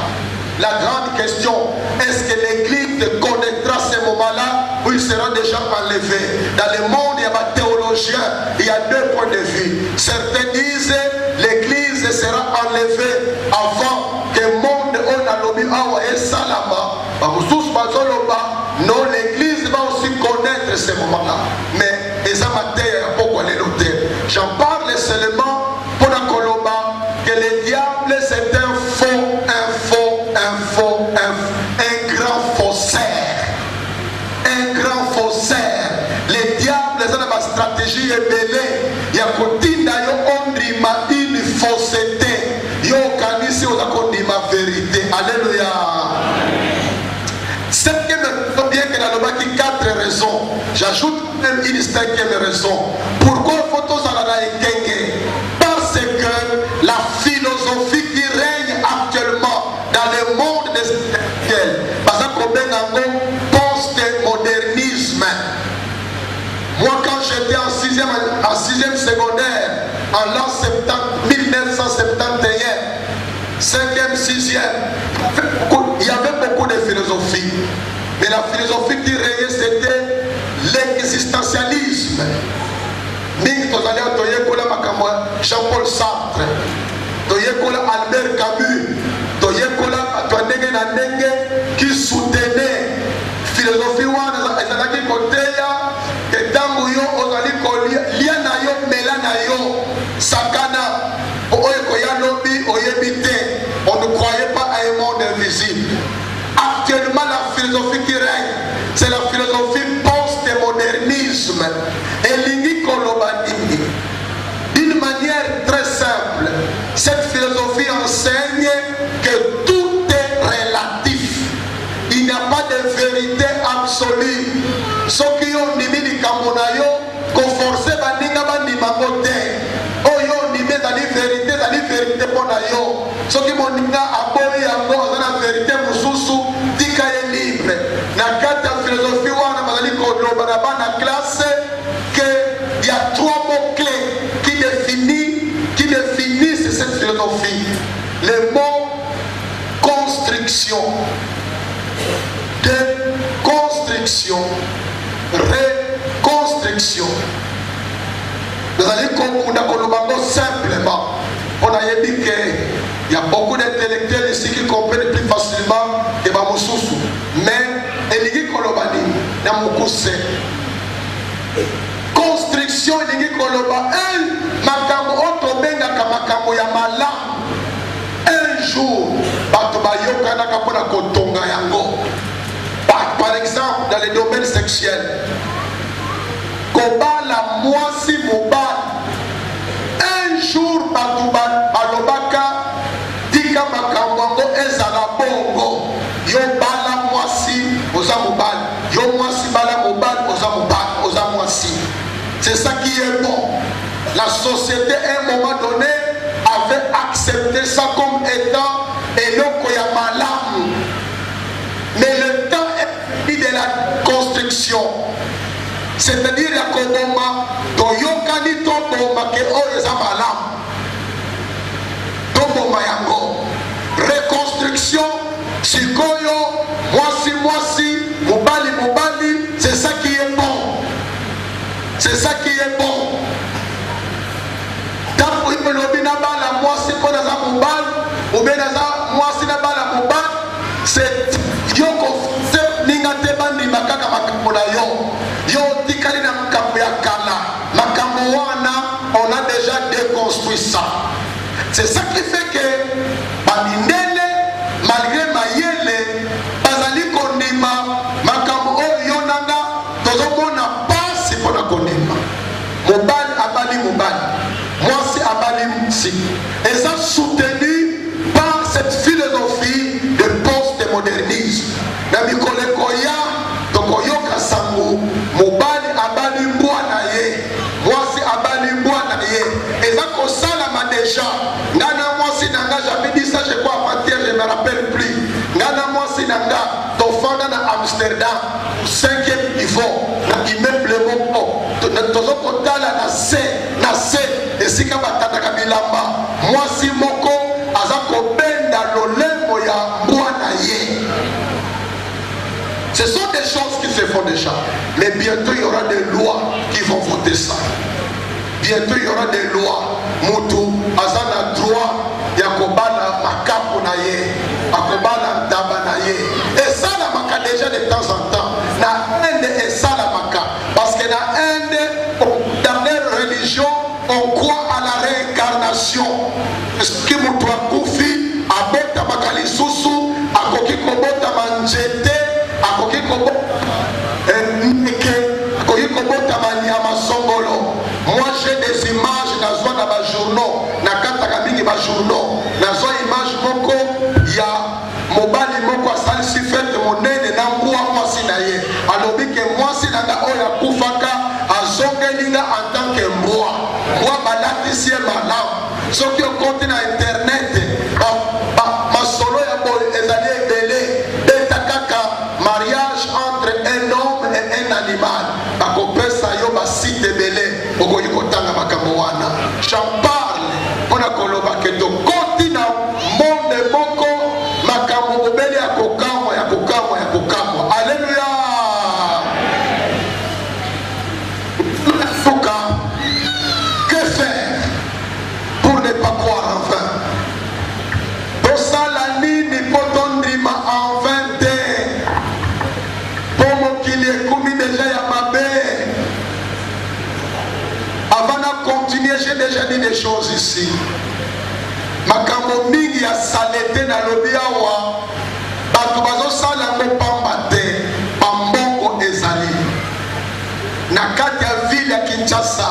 La grande question, est-ce que l'église connaîtra ces moments-là où il sera déjà enlevé? Dans le monde, il y a des théologiens, il y a deux points de vue. Certains disent l'église sera enlevée avant que le monde a lobby et salama. Non, l'église va aussi connaître ces moments-là. Mais les amateurs, pourquoi les noter? J'en parle seulement pour la Colomba que le diable c'est un grand faussaire. Un grand faussaire. Les diables, ça n'a pas stratégie ébélée. Il y a continue on rima une fausseté. Yo kanisi on ma vérité. Alléluia. C'est bien que dans le bas qui 4 raisons. J'ajoute même une 5e raison. Pourquoi faut-on s'en aller Kenge? Parce que la philosophie qui règne actuellement dans le monde des spirituels, parce qu'on a un post-modernisme. Moi, quand j'étais en 6e secondaire, en l'an 1971, 5e, 6e, il y avait beaucoup de philosophie. Mais la philosophie qui régnait, c'était l'existentialisme. Jean-Paul Sartre, Albert Camus, qui soutenait philosophie wana ezalaki koteya ke ntango yo ozali kolia na yo mela na yo sakana oyo koya lobi oyebi te. On ne croyait pas à un monde invisible. Actuellement, la philosophie qui règne, c'est la philosophie post-modernisme. Et lingi kolobani, d'une manière très simple, cette philosophie enseigne que tout est relatif. Il n'y a pas de vérité absolue. Ce qui ont nimi ni kamonayo, conforcé baninga banimakote. Oyo nimi zali vérité pour nayo. Ce qui m'ont dit aboyi yango la vérité mususu dika ye libre. Na kata philosophie wana bazali koloba na bana classe que il y a trois mots clés qui définissent cette philosophie. Le mot construction, déconstruction, reconstruction. Vous allez comprendre simplement. On a dit qu'il y a beaucoup d'intellectuels ici qui comprennent plus facilement que Bamoussoussou. Mais Eligi Kolobani, Namoukousse. Construction Eligi Koloba, Makamo Otobenga Kamakamo Yamala. Un jour, Batobayoka Nakapona Kotonga Yango. Par exemple, dans les domaines sexuels, Kobala Mwasi Mobal. Un jour, Batouba Alobaka, Dika Makamwango, Ezala Bongo, Yo Bala Mwasi, Ozamobal, Yo Mwasi Bala Mobal, Ozamwasi. C'est ça qui est bon. La société, à un moment donné, avait accepté ça comme étant Eloko Yamalam. Mais le temps est fini de la construction. C'est-à-dire ya koboma toyokani toboma ke oyo eza malamu toboma yango. Reconstruction sikoyo mwasi mobali, c'est ça qui est bon, c'est ça qui est bon. Tango imelobi na bala mwasi po naza mobali ube naza mwasi na bala mobali, c'est yoko ninga te bandima kaka makambo na yo. On a déjà déconstruit ça. C'est ça qui fait que Balindele, malgré Mayele, Bazali Kondima, Makamo Yonanga, Tozoko n'a pas si pour la Kondima. Mobal Abali Mobal, moi c'est Abali Msi. Et ça soutenu par cette philosophie de post-modernisme. Namikole Koya, Tokoyoka Sango, Mobal Abali Mbouanaye. Moi c'est Abali Mbouanaye. Et ça Kosalama déjà. Nana moi c'est Nanga, j'avais dit ça, je crois avant-hier, je ne me rappelle plus. Nana moi c'est Nanga, ton fanda na Amsterdam, 5e niveau, na immeuble Moko. Tozoko tala na C, et si Kabatana Kabilamba. Moi c'est Moko, Azako Benda Lolemo ya Mbouanaye. Ce sont des choses qui se font déjà. Mais bientôt il y aura des lois qui vont voter ça. Bientôt il y aura des lois. Moutou, Azana droit, Yakobana Makapu Naye, Akobana Daba Naye. Et ça la maka déjà de temps en temps. Na Inde et ça la maka. Parce que na Inde, dans les religions, on croit à la réincarnation. Ce qui moutou a koufi, abota makali susu, akoki kobota manjete. Akoki kobota manyama songolo. Moi j'ai des images dans zone à journaux, na kataka mingi ba journaux. Na zone image moko ya mobali moko asali si fête monene na ngua mwasi na ye. Alobi ke mwasi na nga oya kufaka azongelinga en tant que moi balatisi ye malamu. Soki okonti na internet masolo ya boy ezali ebele. Mariage entre un homme et un animal. Bakopesa yo basite belé. Okoyi kotanga makambo wana. J'en parle. Pona koloba ke to kontina monde moko makambo obele ya kokamwa. Alléluia. Fuka. Que faire pour ne pas croire en vain? Pour ça la ligne potondrima en vain. continuer, j'ai déjà dit des choses ici. Makambo mingi ya salete na lobi awa bato bazosala ngo pamba te bambongo ezali na kati ya ville ya Kinshasa.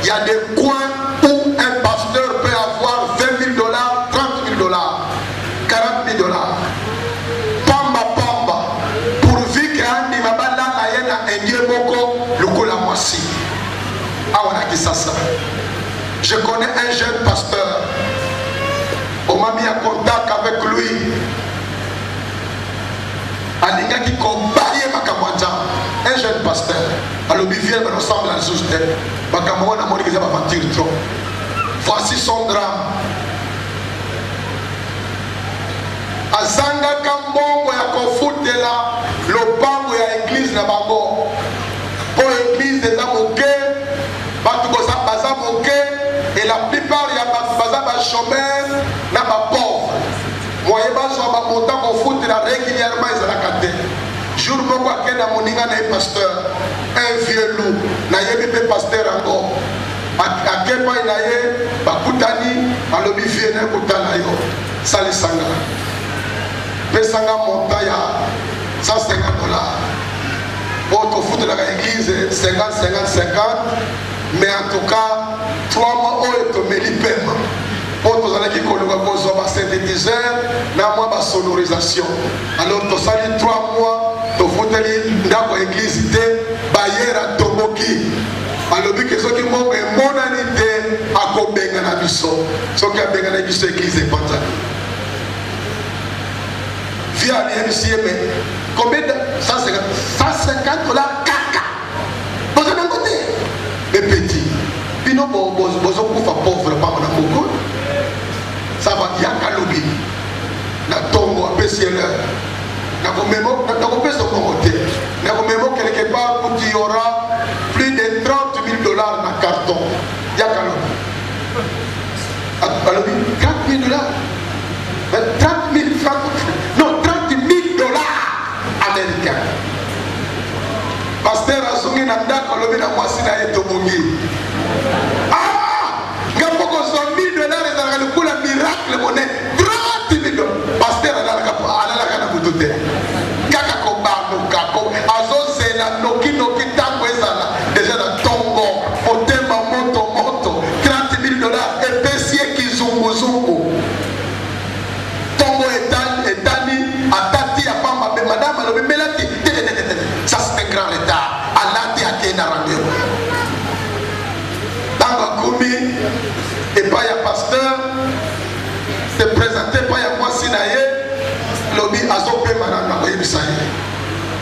Il y a des coins où un pasteur peut avoir $20 000, $30 000, $40 000. Pamba pourvu que andi mabala ayena indie moko lukola mwasi awana Kisasa. Je connais un jeune pasteur. On m'a mis en contact avec lui. Alinga qui combaye makamwanja. Un jeune pasteur. Alors il vient ensemble à la société. Makamwa na moni que ça va mentir trop. Voici son drame. Azanga kambongo ya kofutela lopango ya église na bango. Pour église des amoké, batu kosa baza moké. Et la plupart il y a des chômeurs, na ba pauvres. Moyen bazo ba montant qu'on fout la régulièrement ils la caté. Jour moko akenda moninga na pasteur, un vieux loup, na yebi pasteur encore. Akepa na ye bakutani alobi vieux na kutana yo. Sali sanga. Pesanga montant ya $150. Pour te foutre la église 50. Mais en tout cas, 3 mois, on te met les paiements. Pour tous les qui connaissent un synthétiseur, na sonorisation. Alors, tu sali 3 mois, tu fous l'église, bayer à Tomoki. Alors, que ceux qui m'ont fait mon année à Kobenga na biso. Ceux qui ont benga na biso église est pas. Via l'IMC, mais combien de $150 caca. Vous avez un côté. Mais petit, puis nous, vous avez pauvre, pas mon amour. Ça va, il y a qu'à lobby. Na tongo, à PCL. Na komémo, na tongo, pèse au côté. Na komémo, quelque part, où il y aura plus de $30 000 dans carton. Il y a qu'à lobby. $30 000. 30 000 francs. Non, $30 000 américains. Pasteur Azungi Nandako lobi na mwasi na yeto bongi. Ah! Ngapoko $100 000 ezalaka lokola miracle monnaie. $30 000. Pasteur alalaka na butote. Kaka kobanuka ko azozela noki tango ezala. Déjà na tongo motema moto $30 000 epesie kizunguzungu. Tongo etani atati ya pamba be madame alobi melati. Ça c'est un grand retard. Allah dit à qui n'a rendu. Dans le commis, et pas un pasteur, te présenter pas un moi sinaye, lobby azopé manana ko yebisaye.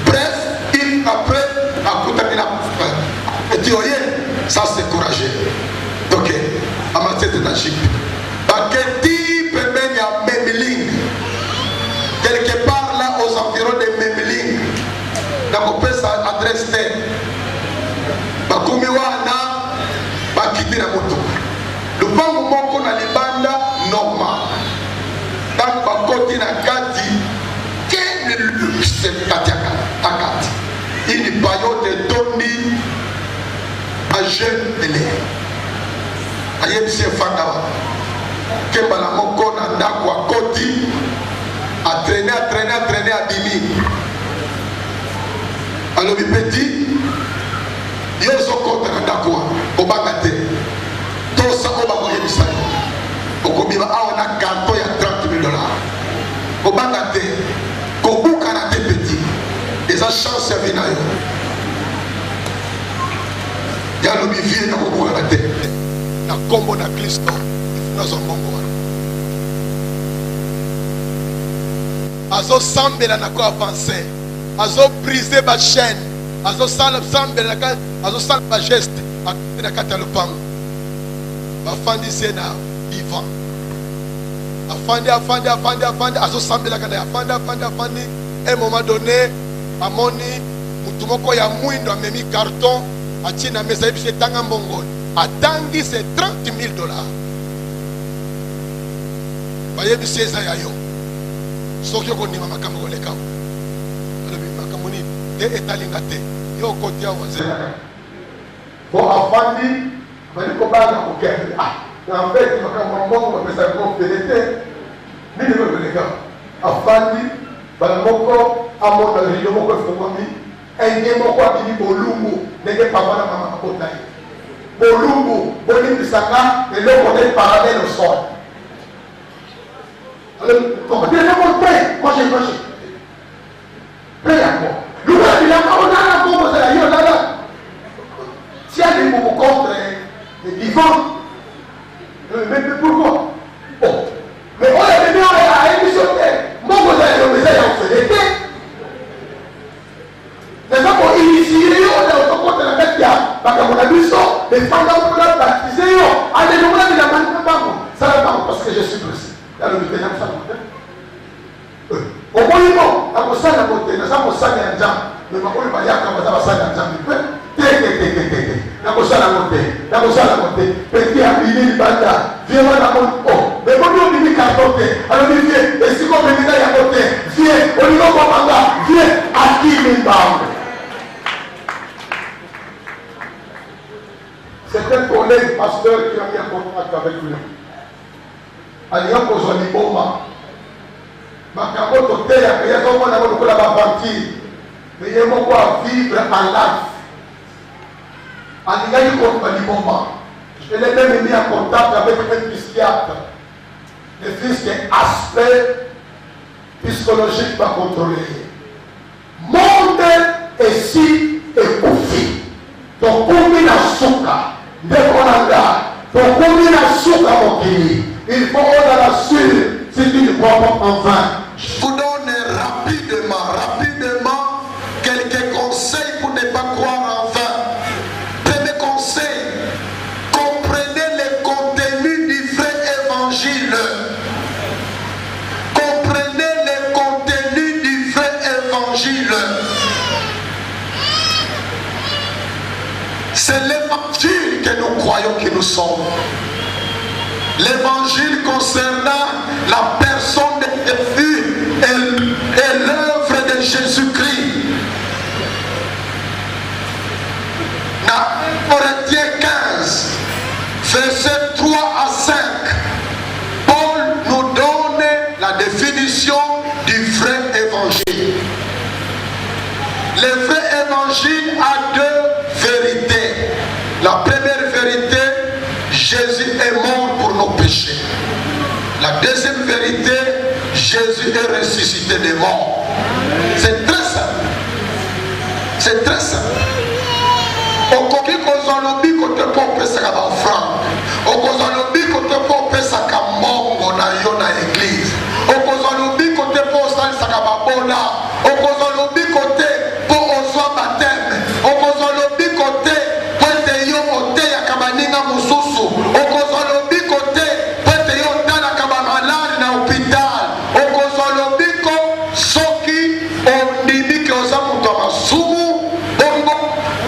Bref, il après a koutamina et dit oye, ça c'est courageux. OK, à ma tête de la chip. Baketi pemenya Memeling. Quelque part là aux environs de Memeling. Nakopesa adresse te bakomi wana bakiti na moto lupango moko na libanda normal donc bakoti na kati quel luxe akati une période de tondi à jeune élève ayebisi efanda wa kembala moko na ndako akoti a traîner abimi. Alors il petit, il y a un compte dans d'accord, au bagate. Tout ça au bagoye bisai. Au kobiba a un carton ya $30 000. Au bagate, au boukarate petit. Et ça chance à venir. Il y a le bivier dans au boukarate. Na combo na Christo, nous sommes bons. Azo sambela na ko avancer. Azo briser ma chaîne, azo sala ma geste, na kata lopango. Bafandi sena vivant. Afandi, azo sambela kana afandi. Un moment donné, amoni mutu moko ya mwindo amemi carton, atina mesa yebise tanga mbongo. Atangi c'est $30 000. Bayebise za yayo. Soki okondima makambo koleka. Et etalingate yo kotia wazela bo afandi bali kobanga kokende en fait makambo mbongo bapesa yango félete nini lobeleka afandi bala moko amona rido moko efungwami enge moko abimi bolumbu ndenge papa na mama akota ye bolumbu bolimbisanga eloko nde parallèle au sol alors koche pe yango lukala bilanga onana kobozela yo lala si ali moko contre les vivants mais pourquoi bon mais on a bien à émission mon voisin le message en fait les gens ont initié on a autour de la fête parce qu'on a vu ça les femmes ont baptisé allez nous on a la main ça va pas parce que je suis blessé dans le bénin ça au moins à cause de la beauté nous avons ça un jam mais ma copine va y avoir ça un jam nakosala mote nakosala mote peti abili libanda vie wana o mais boni obimi karton te alobi vie esika obimisa yango te vie olingo komanga vie akimi mbango c'est un collègue pasteur qui a mis en contact avec lui alinga kozwa liboma makambo toteyaka ye azomona ngo lokola baventure mais ye moko avivre en life alingaki contre liboma. Je l'ai même mis en contact avec un psychiatre. Le fils qui est aspect psychologique va contrôler. Monde est si écouté. Donc, combien de souka, de konanga, donc combien de souka mokili. Il faut on la suivre si tu ne crois pas en vain. Je vous donne rapidement quelques conseils pour ne pas croire en vain. Comprenez le contenu du vrai évangile. Comprenez le contenu du vrai évangile. C'est l'évangile que nous croyons que nous sommes. L'évangile concernant la personne de Jésus et l'œuvre de Jésus-Christ. Dans Corinthiens 15, versets 3 à 5, Paul nous donne la définition du vrai évangile. Le vrai évangile a deux vérités. La première vérité, Jésus est mort pour nos péchés. La deuxième vérité, Jésus est ressuscité des morts. C'est très simple. C'est très simple. Okoki kozalobi kote po pesaka ba franc. Okozalobi kote po pesaka mbongo na yo na église. Okozalobi kote po salisaka ba bona. Okozalobi kote po ozwa baptême. Okozalobi kote po ete yo oteya kabaninga mususu. Okozalobi kote po ete yo tala kabamalari na hôpital. Okozalobi ko soki ondimi ke oza mutu wa masumu. Bongo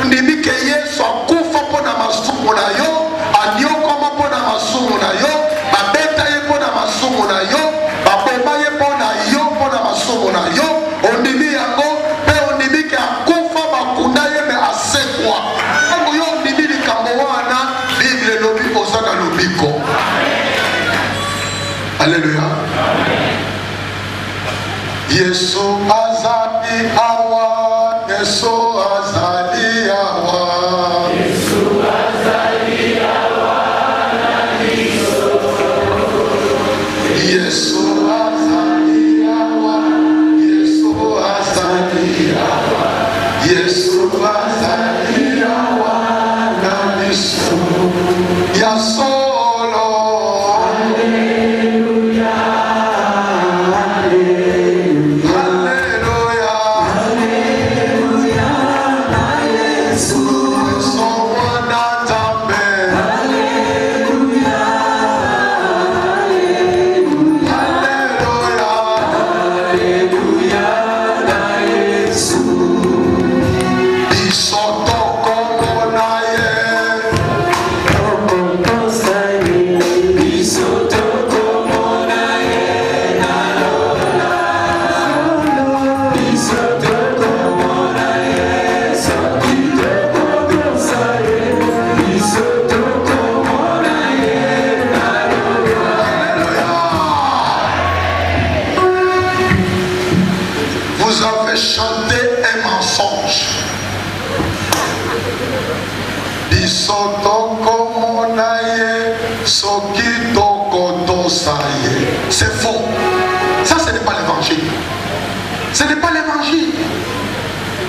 ondimi ke Yesu akufa mpona masumu na yo, anyokoma mpona masumu na yo, babeta ye mpona masumu na yo, baboma ye mpona yo mpona masumu na yo, ondimi yango mpe ondimi ke akufa bakunda ye me asekwa. Ntango yo ondimi likambo wana, Bible elobi oza na lobiko. Alléluia. Yesu azali awa, Yesu azali awa. Yesu azali awa na biso. Yesu azali awa, Yesu azali awa. Yesu azali awa na biso. Ya solo. Soto como naye biso tokomona ye soki tokotosa ye. C'est faux. Ça, ce n'est pas l'évangile. Ce n'est pas l'évangile.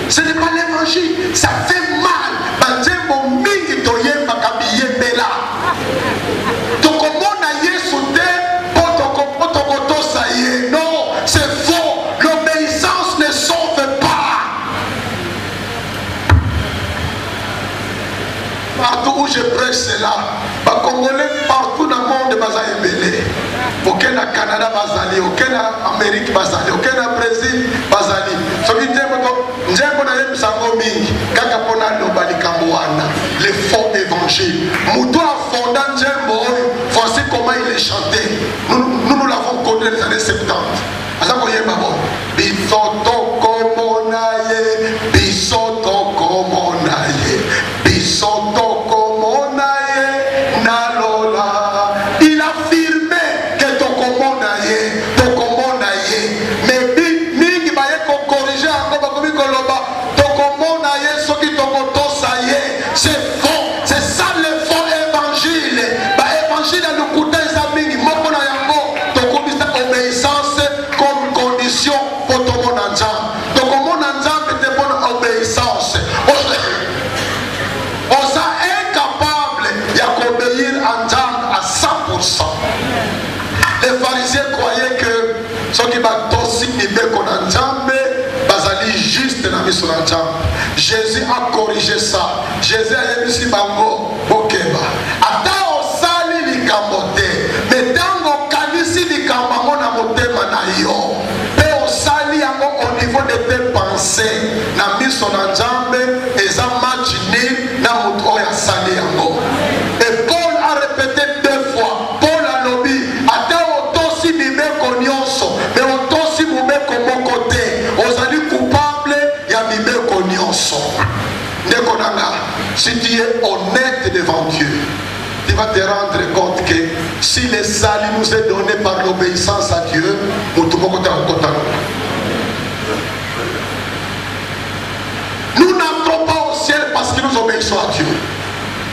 Ce n'est pas l'évangile. Ça fait mal. Banzembo mingi toyemba kabiyembela. Tokomona Yesu te potokotosa ye. Non, c'est faux. L'obéissance ne sauve pas. Partout où je prêche cela, les Congolais partout dans le monde sont ébélés. Aucun au Canada bazali, aucun en Amérique bazali, aucun au Brésil bazali. Ce qui les faux évangiles. Moutou a fondé Djembo, voici comment il est chanté. Nous l'avons connu dans les années 70. Bisoto komonaye, bisoto komonaye, bisoto komonaye, nalola. Il affirmait que tokomonaye, tokomonaye. Mais mingi baye ko corriger encore bakomi koloba, tokomonaye soki tokotosaye. C'est faux, c'est ça le faux évangile. Ba évangile à nous coûter ça mingi moko na yango, tokobisa obéissance comme condition pour tout le monde ensemble. Donc, au monde ensemble, c'est pour l'obéissance. On est incapable d'obéir ensemble à 100%. Les pharisiens croyaient que ceux qui battent aussi niveaux qu'on ensemble, basali juste dans la mission ensemble. Jésus a corrigé ça. Jésus a dit si bango bokeba. Ata osali likambote, mais tango kanisi likambango na motema na yo. Au niveau de tes pensées, na mis son enjambe et ça match ni na moto ya sali yango. Et Paul a répété 2 fois. Paul a lobby ata otosi mibeko nyonso, mais otosi mubeko moko te. Ozali coupable ya mibeko nyonso. Ndeko nanga, si tu es honnête devant Dieu, tu vas te rendre compte que si le salut nous est donné par l'obéissance à Dieu, nous te pouvons nous n'entrons pas au ciel parce que nous obéissons à Dieu.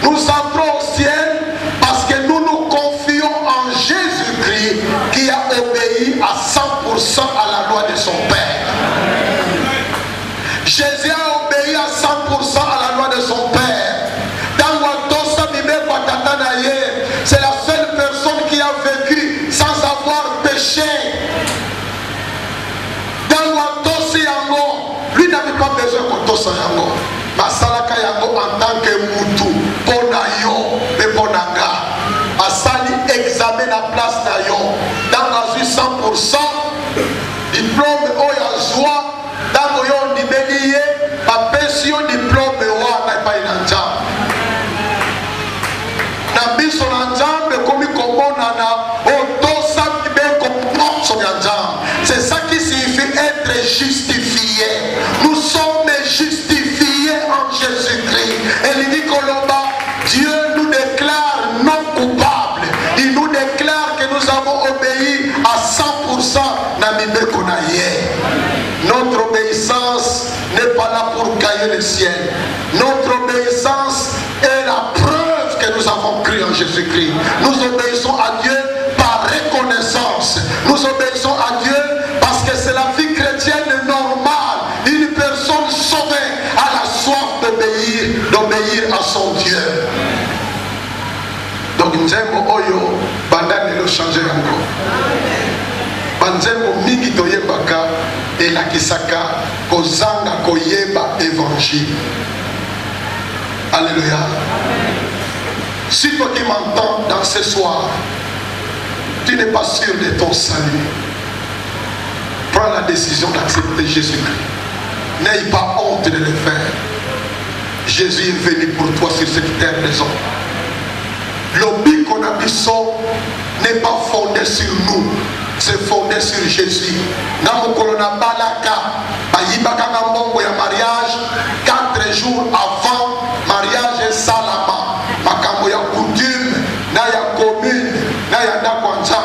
Nous entrons au ciel parce que nous nous confions en Jésus-Christ qui a obéi à 100% à la loi de son Père. Jésus a obéi à 100% à la loi de son Père. C'est la seule personne qui a vécu sans avoir péché. Lui n'avait pas besoin qu'on tosse yango. Masalaka yango en tant que moutou. Bonayo, mais bonanga. Asali examen à place nayo. Dans la 100%, diplôme oyazwa. Dans le libélié, ma pension diplôme n'a pas une enjambe. Na biso na enjambe comme komonana. Otosa bibeko son enjambe. C'est ça qui signifie être justifié. Nous sommes justifiés en Jésus-Christ. Et il dit Colomba, Dieu nous déclare non coupables. Il nous déclare que nous avons obéi à 100% Namibé Konaye. Notre obéissance n'est pas là pour gagner le ciel. Notre obéissance est la preuve que nous avons cru en Jésus-Christ. Nous obéissons à Dieu par reconnaissance. Nous obéissons à Dieu parce que c'est la vie chrétienne normale. Une personne sauvée a la soif d'obéir à son Dieu. Donc Nzembo Oyo, Bandane le changer encore. Banzembo mingi toyebaka et la kisaka kozanga koyeba évangile. Alléluia. Si toi qui m'entends dans ce soir, tu n'es pas sûr de ton salut, prends la décision d'accepter Jésus-Christ. N'aie pas honte de le faire. Jésus est venu pour toi sur cette terre des hommes. L'obéissance qu'on a besoin n'est pas fondé sur nous, c'est fondé sur Jésus. Namokolona balaka, bayibaka ngambongo ya mariage 4 jours avant mariage et salama. Makambo ya coutume, na ya commune, na ya ndakwanza.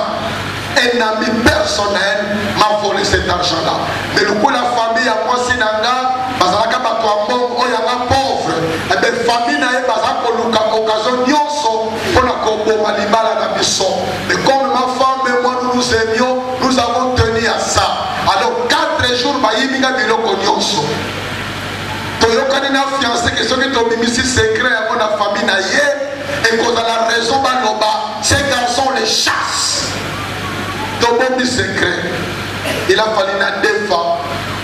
Un ami personnel m'a volé cet argent-là. Mais le coup la famille à moi sinanga, bazalaka bato ambongo oyanga pauvre. Et bien famille na e bazako luka occasion nyonso mpona koboma libala na biso. Mais comme ma femme et moi nous nous aimions, nous avons tenu à ça. Alors 4 jours bayibinga biloko nyonso. Toyokani na fiancé que soki tobimisi secret ya na famille na ye et cause la raison baloba ces garçons les chassent. Tobombi secret. Il a fallu na defa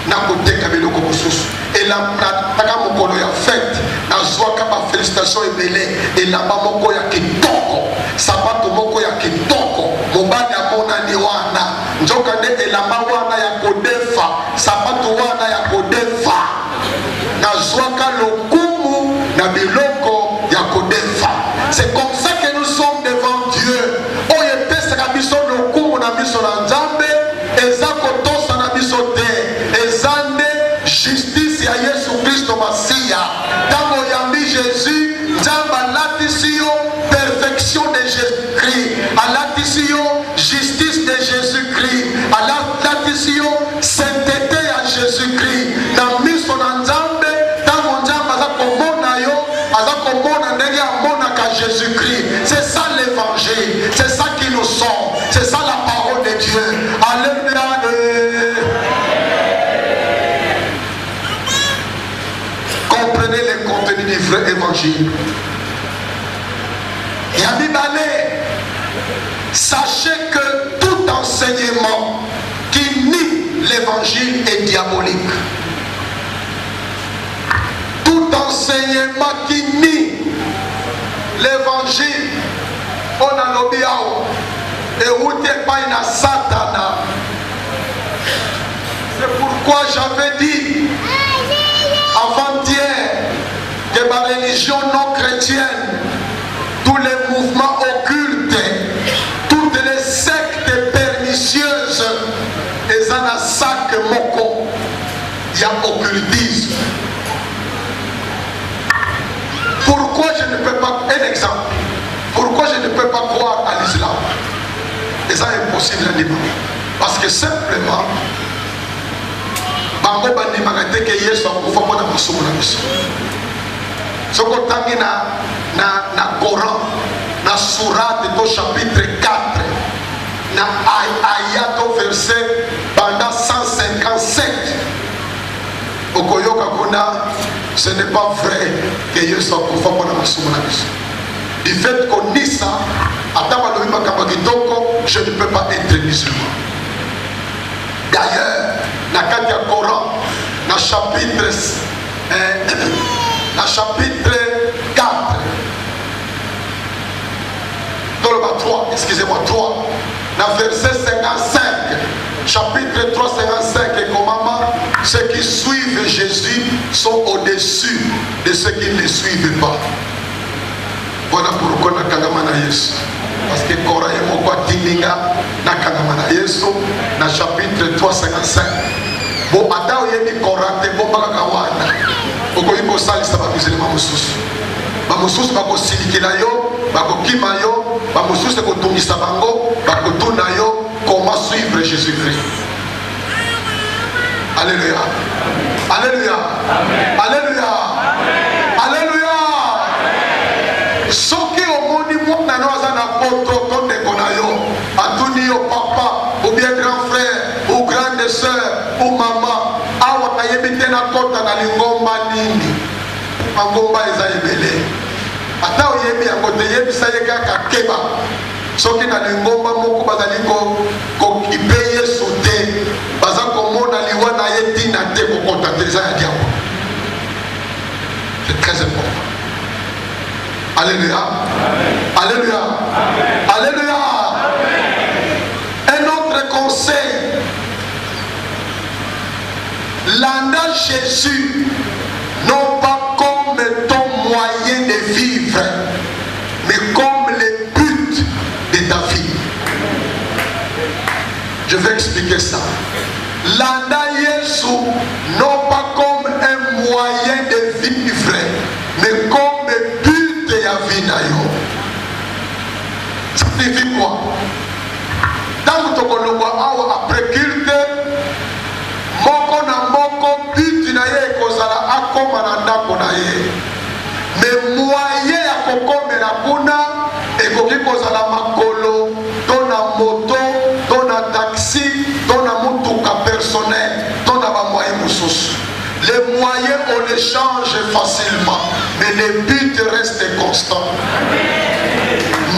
na koteka biloko mosusu. Et la taka mokolo ya fête na zwaka ba félicitations ebele et la moko ya kitoko sabato moko ya kitoko mobali amona ni wana njoka nde elamba wana ya kodefa sabato wana ya kodefa na zwaka lokumu na biloko ya kodefa. C'est comme ça que nous sommes devant Dieu. Oye pesa biso lokumu na biso na nzambe eza kotosa na biso te ezande justice ya Yesu Kristo Masia. Tango yambi Jésus, Nzamba latisio perfection de Jésus-Christ. Alatisio justice de Jésus-Christ. Alatisio sainteté à Jésus-Christ. Na miso na Nzambe, tango Nzamba aza komona yo, aza komona ndenge amona ka Jésus-Christ. C'est ça l'évangile. C'est ça qui nous sommes. C'est ça la parole de Dieu. Alléluia. Comprenez les contenus du vrai évangile. Yamibale, sachez que tout enseignement qui nie l'évangile est diabolique. Tout enseignement qui nie l'évangile, on a l'obiao et où t'es pas une satana. C'est pourquoi j'avais dit avant-hier que ma religion non chrétienne, tous les mouvements occultes, toutes les sectes pernicieuses, et ça n'a ça que moko, il y a occultisme. Pourquoi je ne peux pas, un exemple, pourquoi je ne peux pas croire à l'islam? Et ça est impossible à dire. Parce que simplement, bango bandimaka te ke Yesu akufa mpona masumu na biso. Soko tangi na Coran, na Sourate to chapitre 4, na ayato verset pendant 157. Okoyoka kuna, ce n'est pas vrai que Yesu akufa mpona masumu na biso. Du fait qu'on dit ça, je ne peux pas être musulman. D'ailleurs, dans le Coran, dans le chapitre 4, dans le 3, excusez-moi, 3, dans le verset 55, chapitre 3, 55, et comment ceux qui suivent Jésus sont au-dessus de ceux qui ne le suivent pas. Voilà pourquoi nous avons Yesu. Parce que Coran est mon quoi Tilinga, Nakanamana Yesu, dans le chapitre 3, 55. Bon, attends, il y a des Coran, des bons bagawana. Pourquoi il faut ça, il va musulman Mamoussous. Mamoussous, Bako Silikilayo, Bako Kimayo, Mamoussous, Bako Tungisabango, Bako Tunayo, comment suivre Jésus-Christ. Alléluia. Alléluia. Alléluia. Alléluia. Soki omoni mwana noza na poto to ndeko na yo atuni yo papa ou bien grand frère ou grande sœur ou maman awa kayebi te na kota na lingomba nini mangomba eza ebele ata oyebi yango te yebisa ye kaka keba soki na lingomba moko bazali kokipe Yesu te baza komona liwa na ye tina te kokota te eza ya diabo. C'est très important. Alléluia. Amen. Alléluia. Amen. Alléluia. Amen. Un autre conseil. L'anda Jésus, non pas comme ton moyen de vivre, mais comme le but de ta vie. Je vais expliquer ça. L'anda Jésus, non pas comme un moyen de vivre, mais comme but de la vie. Ça signifie quoi? Tant que tu as après culte, moko na moko but na ye kozala akoma na ndako na ye. Mais moyen ya kokomela kuna ekoki kozala makolo to na moto to na taxi to na mutuka personnel to na bamoyen mosusu. Les moyens on les change facilement mais le but reste constant.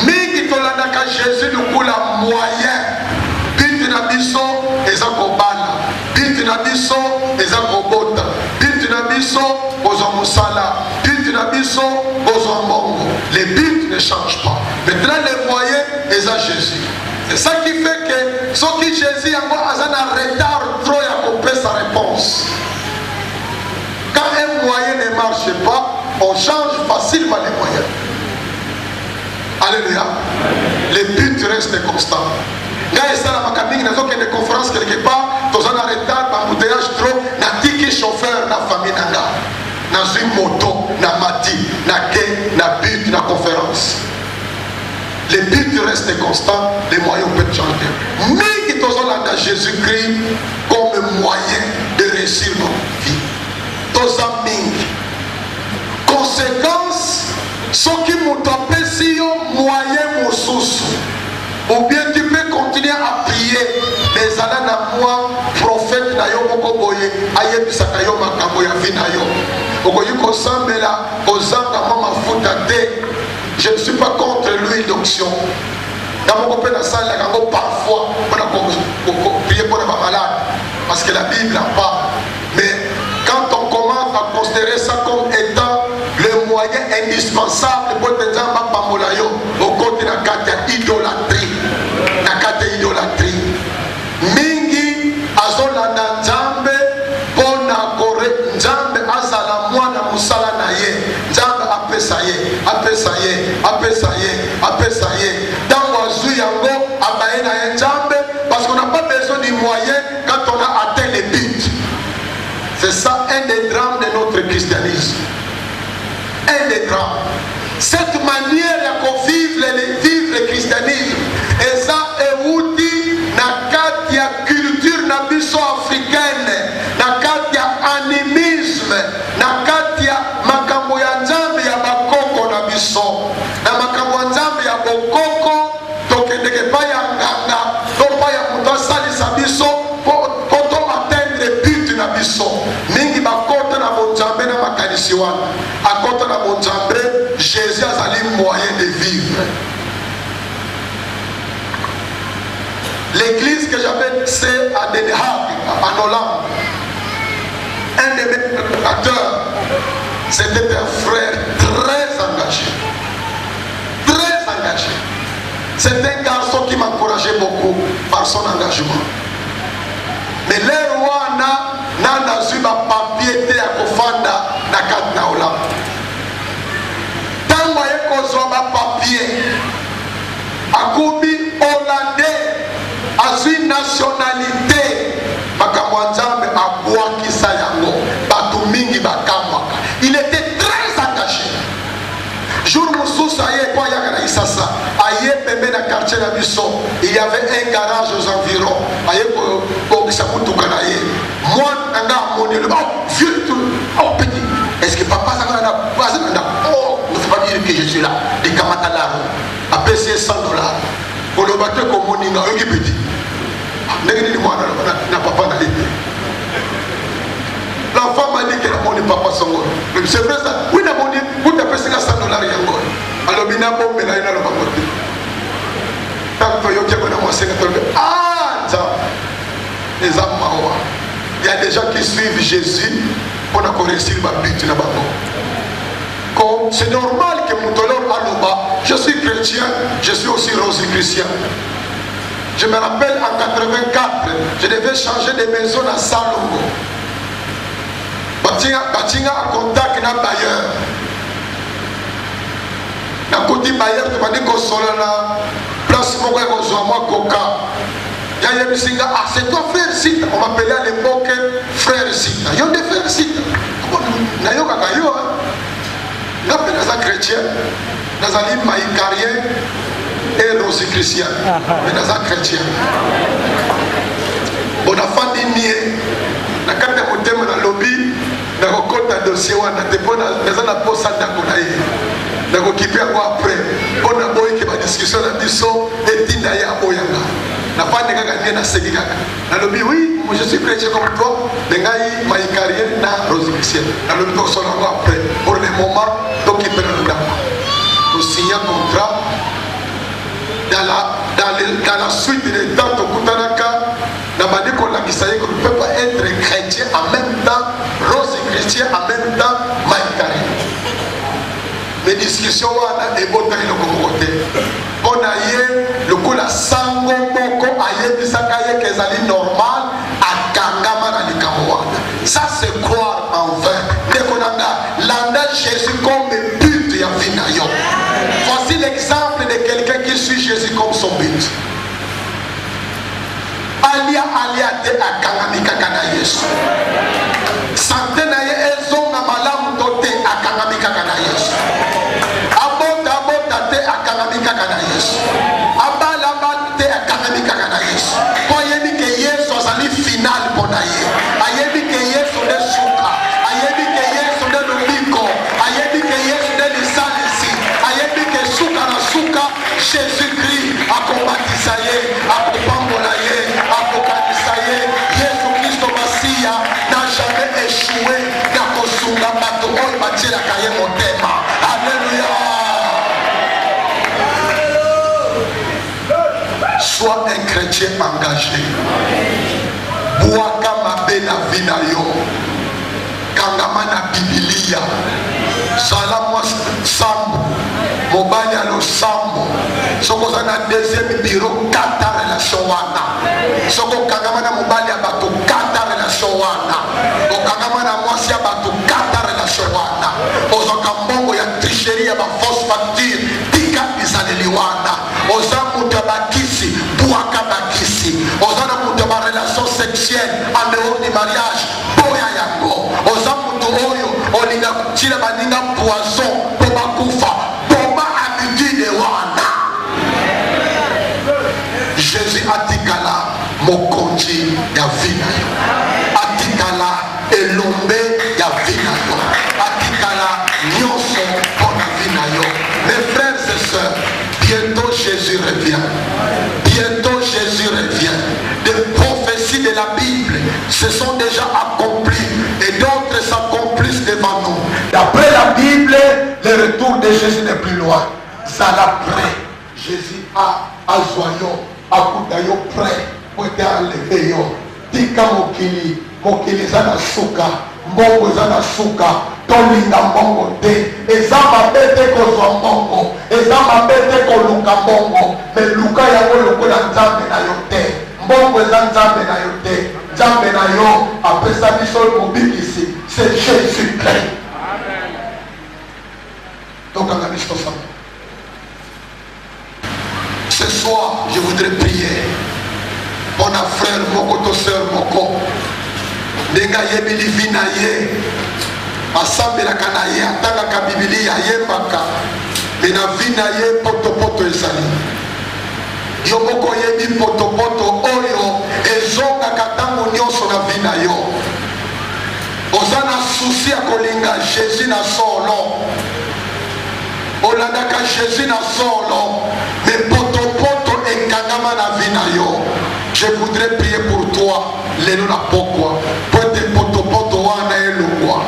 Mingi tolandaka Jésus lukula moyen but na biso eza kobala, but na biso eza kobota, but na biso kozwa mosala, but na biso kozwa mbongo. Les buts ne changent pas. Maintenant les moyens eza Jésus. C'est ça qui fait que ce qui Jésus yango aza na retard trop ya kopesa sa réponse. Quand un moyen ne marche pas, on change facilement les moyens. Alléluia. Les buts restent constants. Quand il y a des conférences quelque part, tu as un retard, un embouteillage trop, na tiki chauffeur, na famille, na une moto, na mati, na quai, na but, na conférence. Les buts restent constants, les moyens peuvent changer. Mais qui ont Jésus-Christ comme moyen de réussir notre vie. Tous amis. Conséquence, ce qui m'ont tapé si moyen mosusu. Ou bien tu peux continuer à prier. Mais à la moi, prophète na yo moko boye, aye bisaka yo makambo ya vie na yo. Okoyi kosambela, kozanga mama futa te. Je ne suis pas contre l'huile d'onction. Dans mon copain, parfois, on prier pour les malades. Parce que la Bible en parle. Mais quand on commence à considérer ça comme étant le moyen indispensable pour te dire au côté de la idolâtrie. La idolâtrie. Mingi, azolanda nzambe, pona kore, nzambe azala mwana musala na ye. Nzambe apesaye. Dans Wazou Yango, Abaena Nzambe, parce qu'on n'a pas besoin du moyen quand on a atteint les buts. C'est ça un des drames de notre christianisme. Un des drames. Cette manière de vivre le christianisme, et ça est outil na katia culture na biso africaine, na katia animisme, na katia makambo ya nzambe ya bakoko na biso, na makambo ya nzambe ya bokoko tokendeke pa ya nganga to pa ya mutu asalisa biso po to atteindre but na biso. Mingi bakota na bonzambe na makanisi wana akota na bonzambe. Jésus a les moyens de vivre. L'église que j'avais, c'est à Den Haag, en Hollande. Un de mes prédicateurs, c'était un frère très engagé. Très engagé. C'est un garçon qui m'encourageait beaucoup par son engagement. Mais les rois n'ont pas eu ma papier à Kofanda, na Katna Hollande. Tant que je n'ai papier, akobi hollandais, a une nationalité, Makamwanzambe a Bouaki Sayango, Batumingi Bakamwaka. Il était très engagé. Jour Moussous Aye, quoi Yakana Isasa, Aye Pembe na quartier Nabiso, il y avait un garage aux environs. Aye Kokisamutu Kanaye. Moi, Nanga Moni, oh, vieux tout, oh petit. Est-ce que papa Sakana, oh, ne faut pas dire que je suis là. Les Kamatalar, à payer $100. Pour le bateau comme on y a un petit. L'enfant m'a dit que la monnaie papa son goût. C'est vrai ça. Oui, la monnaie, vous tapez $100 yango. Alors, bina bombe là, il a le bagoté. Tant que yo a moi c'est ah, ça. Les âmes mawa. Il y a des gens qui suivent Jésus pour la correction ma but là-bas. Comme c'est normal que mon tolère à l'Oba, je suis chrétien, je suis aussi rosicrucien. Je me rappelle en 84, je devais changer de maison à Salongo. Batinga a contact na bailleur. Na côté bailleur, tu m'as dit qu'on soit là, place mon gars, qu'on soit moi coca. Il y a des gens ah, c'est toi frère Sita. On m'appelait à l'époque frère Sita. Il y a des frères Sita. Il y a des gens qui sont chrétiens, dans un livre maïcarien et rosicrucien. Mais dans un chrétien. On a fait des niais. Na kata motema na lobby na kokota dossier wana te pona na za na posa na konaye nakokipe yango après mpo na boyeke badiscussion na biso etinda ye aboyanga nafandi kaka nde naseki kaka nalobi oui je suis chrétien comme toi me ngai maïkarien na rosicien nalobi tokosala yango après pour le moment tokipe na ndako tosigna contrat dans la suite des temps tokutanaka na bandi kolakisa ye qu'on ne peut pas être chrétien en même temps rose chrétien en même temps maïkarien les discussions wana ebotaki eloko moko te mpo na ye lokola sango moko ayebisaka ye ke ezali normal akangama na likambo wana. Ça c'est croire en vain. Ndeko na nga landa Jésus comme but ya vie na yo. Voici l'exemple de quelqu'un qui suit Jésus comme son but. Alia te akangamikaka na Yesu. Sante na ye ezonga malamu to te akangamikaka na Yesu. Abota te akangamikaka na Yesu. Abala te akangamikaka na Yesu. Po yebi ke Yesu azali final pona ye. Ayebi ke Yesu de suka. Ayebi ke Yesu de lobiko. Ayebi ke Yesu de lisalisi. Ayebi ke suka na suka Jésus-Christ akobatisa ye, akopambola ye, akokanisa ye. Yesu Kristo Masia n'a jamais échoué na kosunga bato oyo batielaka ye motema. Alléluia. Sois un chrétien engagé. Bwaka mabe na vie na yo. Kangama na Biblia. Zala mwa sambo. Mobali alo sambo. Soko za na deuxième bureau kata relation wana. Soko kangama na mobali ya bato kata relation wana. Okangama na mwasi ya bato kata relation wana. Ozoka mbongo ya tricherie ya ba fausse facture. Tika izaleli wana. Oza mutu ya bakisi. Bwaka bakisi. Oza na mutu ya ba relation sexuelle en dehors du mariage. Boya yango. Oza mutu oyo olinga kuchila baninga poison. Poba kufa. Poba habitude wana. Jésus atikala mokonzi ya vina yo. Atikala elombe ya vina yo. Atikala nyonso pona vina yo. Mes frères et sœurs, bientôt Jésus revient. Bientôt Jésus revient. Des prophéties de la Bible se sont déjà accomplies et d'autres s'accomplissent devant nous. D'après la Bible, le retour de Jésus n'est plus loin. Ça l'a prêt. Jésus a joyau, a kudayo prêt pour être enlevé. Tika mokili, mokili zana suka, mbongo zana suka, tolinga mbongo te. Eza mabete kozwa mbongo, eza mabete koluka mbongo, me luka yango lokola nzambe na yo te. Mbongo eza nzambe na yo te. Nzambe na yo apesa biso mobikisi, c'est Jésus-Christ. Donc on a mis ça. Ce soir, je voudrais prier pour notre frère Moko, ton soeur Moko. Nenga yebili vina ye, asambela kana ye, atanga ka Biblia ye baka, mena vina ye poto ezali. Yo Moko yebi poto oyo, ezonga katango nyonso na vina yo. Ozana souci ya kolinga Jésus na solo. Olandaka Jésus na solo, mais poto ekangama na vina yo. Je voudrais prier pour toi, lelo na pokwa, pote poto wana elokwa.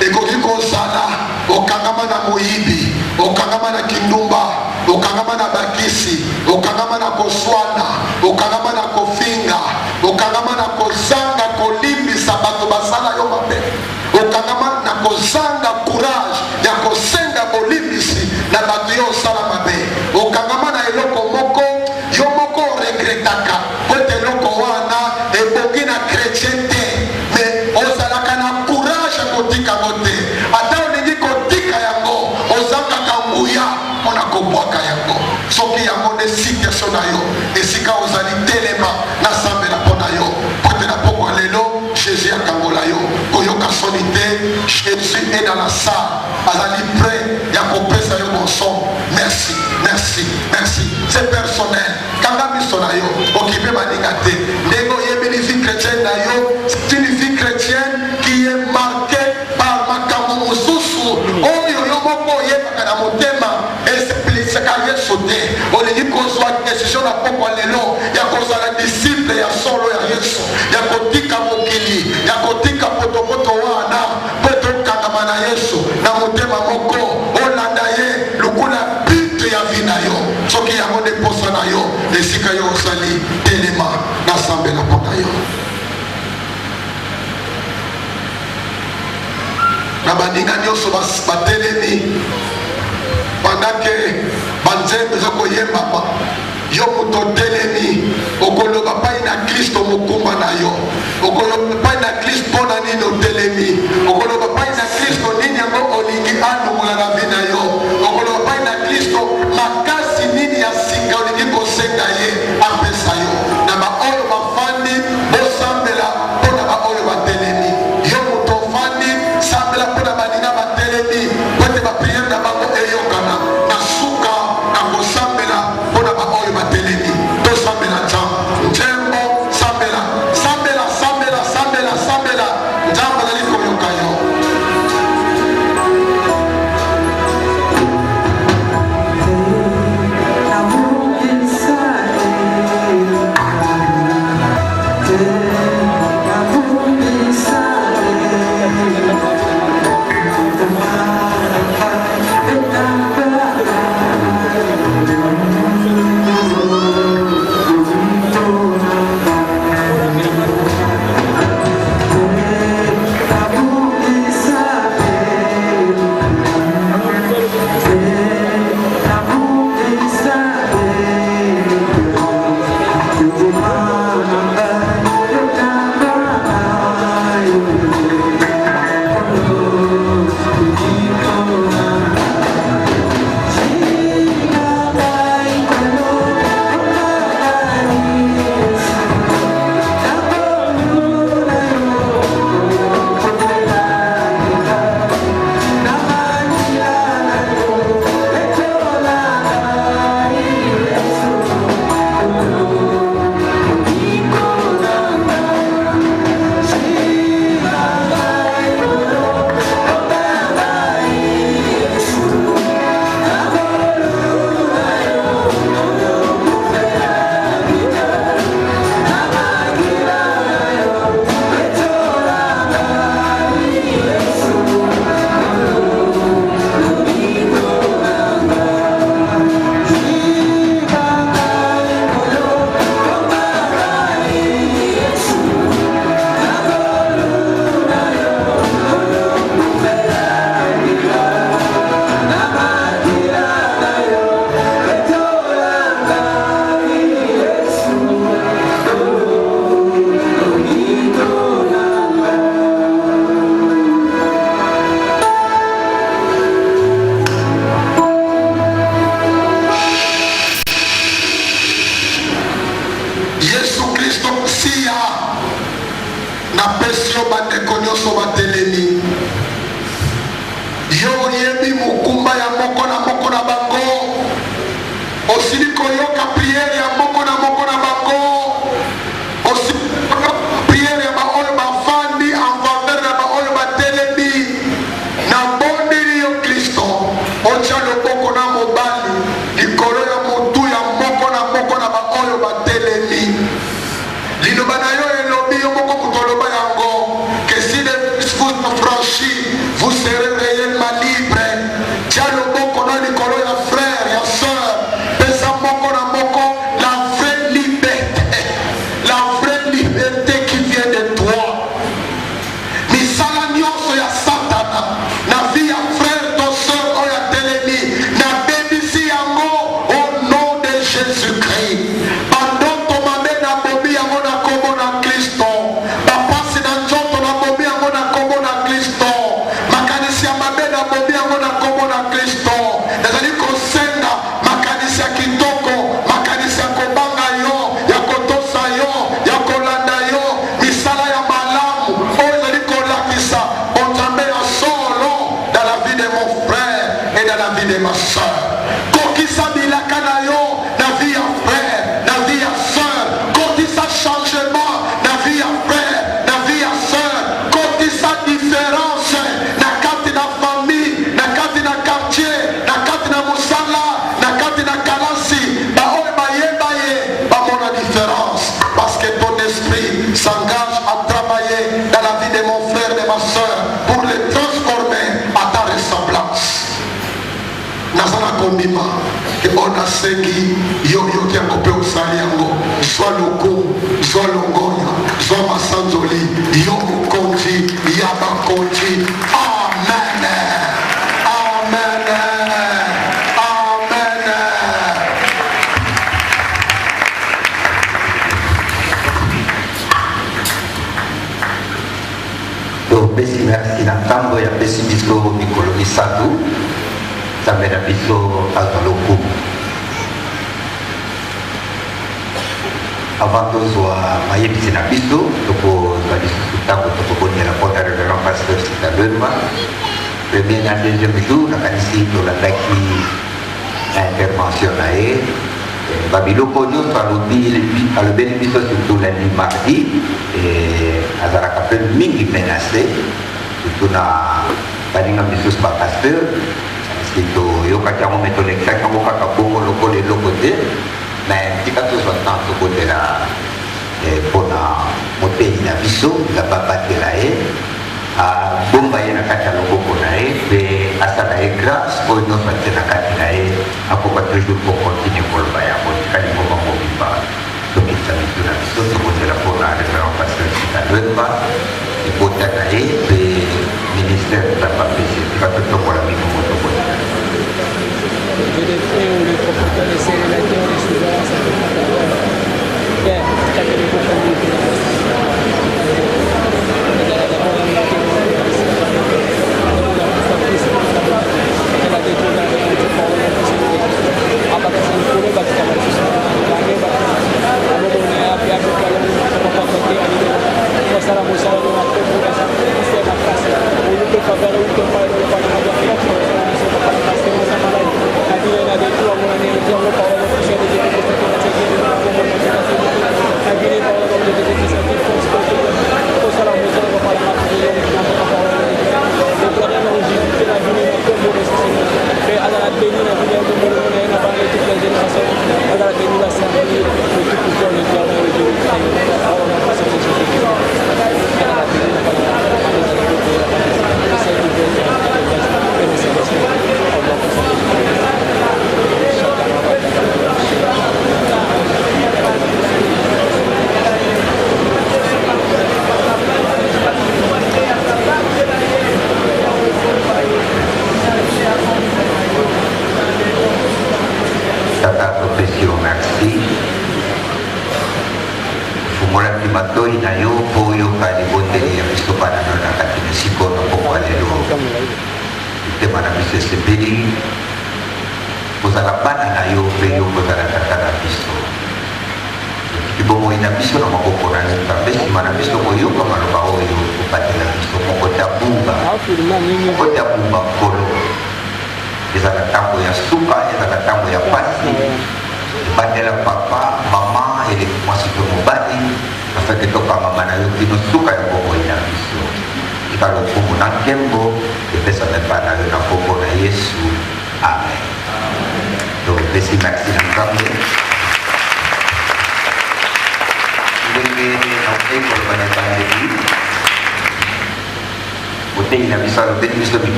Ekoki kozala, okangama na moyibi, okangama na kindumba, okangama na bakisi, okangama na koswana, okangama na kofinga, okangama na kozanga kolimbisa bato basala yo mabe. Okangama na kozanga courage ya kosenga bolimbisi na bato yo sala mabe. Okangama na eloko moko yo moko regretaka pote eloko wana ebongi na chrétien te, mais ozalaka na courage ya kotika ngo te. Ata olingi kotika yango ozangaka nguya mpona kobwaka yango. Soki yango nde situation na yo esika ozali telema nasambela mpona yo pote na pokwa lelo Jésus akangola yo koyoka soni te. Jésus est dans la salle, azali prêt ya kopesa yo bonson. Merci, merci, merci. C'est personnel. Kanga miso na yo okipe baninga te. Ndenge oyebeli vie chrétienne na yo, c'est une vie chrétienne qui est marquée par makambo mosusu oyo yo moko oyebaka na décision na pokwa lelo ya kozala disciple ya solo ya Yesu ya kotika mokili ya kotika potopoto wana po tokangama na Yesu na motema moko olanda ye lukula bitu ya vi na yo soki yango nde posa na yo esika yo osali telema nasambela mpo na yo na baninga nyonso batelemi pendant banzembe eza koyembama yo moto otelemi okoloba pai na Kristo mokumba na yo okoloba pai na Kristo mpona nini otelemi okoloba pai na Kristo nini yango olingi anungola na vi na yo okoloba pai na Kristo makasi nini ya sika olingi kosenga ye apesa yo na baoyo bafandi bosambela mpona baoyo batelemi yo moto ofandi sambela mpona baninga batelemi pote bapriere na bango eyokana na suka na kosambela mpona baoyo batelemi tosambela nzembo sambela sambela sambela sambela sambela nzambe azali koyoka yo vous serez réellement libre. Tiens le bon qu'on a les frères, ya soeur. Pesa moko na moko nasengi yo yoki akope osali yango zwa lokumu zwa longonya zwa masanzoli yo mokonzi ya bakonzi. Amen, amen, amen. Besi merci na ntango ya besi biso mikolo misatu nzambe na biso azwa lokumu. Avant tozwa mayebisi na biso tokozwa lisusu ntango tokobondela mpona révérend pasteur Sitalema. Premier na deuxième jour nakanisi tolandaki na intervention na ye babiloko nyonso alobeli biso surtout lundi mardi azalaka mpe mingi menacé surtout na baninga misusu bapasteur parceke toyokaki yango me tolekisaki yango kaka bongo lokola eloko te mais tika tozwa temps tokotela mpona motei na biso nga babatela ye abomba ye na kati ya loboko na ye mpe asala ye grâce oyo nyonso atie na kati na ye akoka toujours kokontinue koloba yango tikali ngoma mobimba tokitisa mitu na biso tokotela mpona révérend pasteur Sitalema libota na ye mpe ministère za bapesi tika totokola minomo tokotela.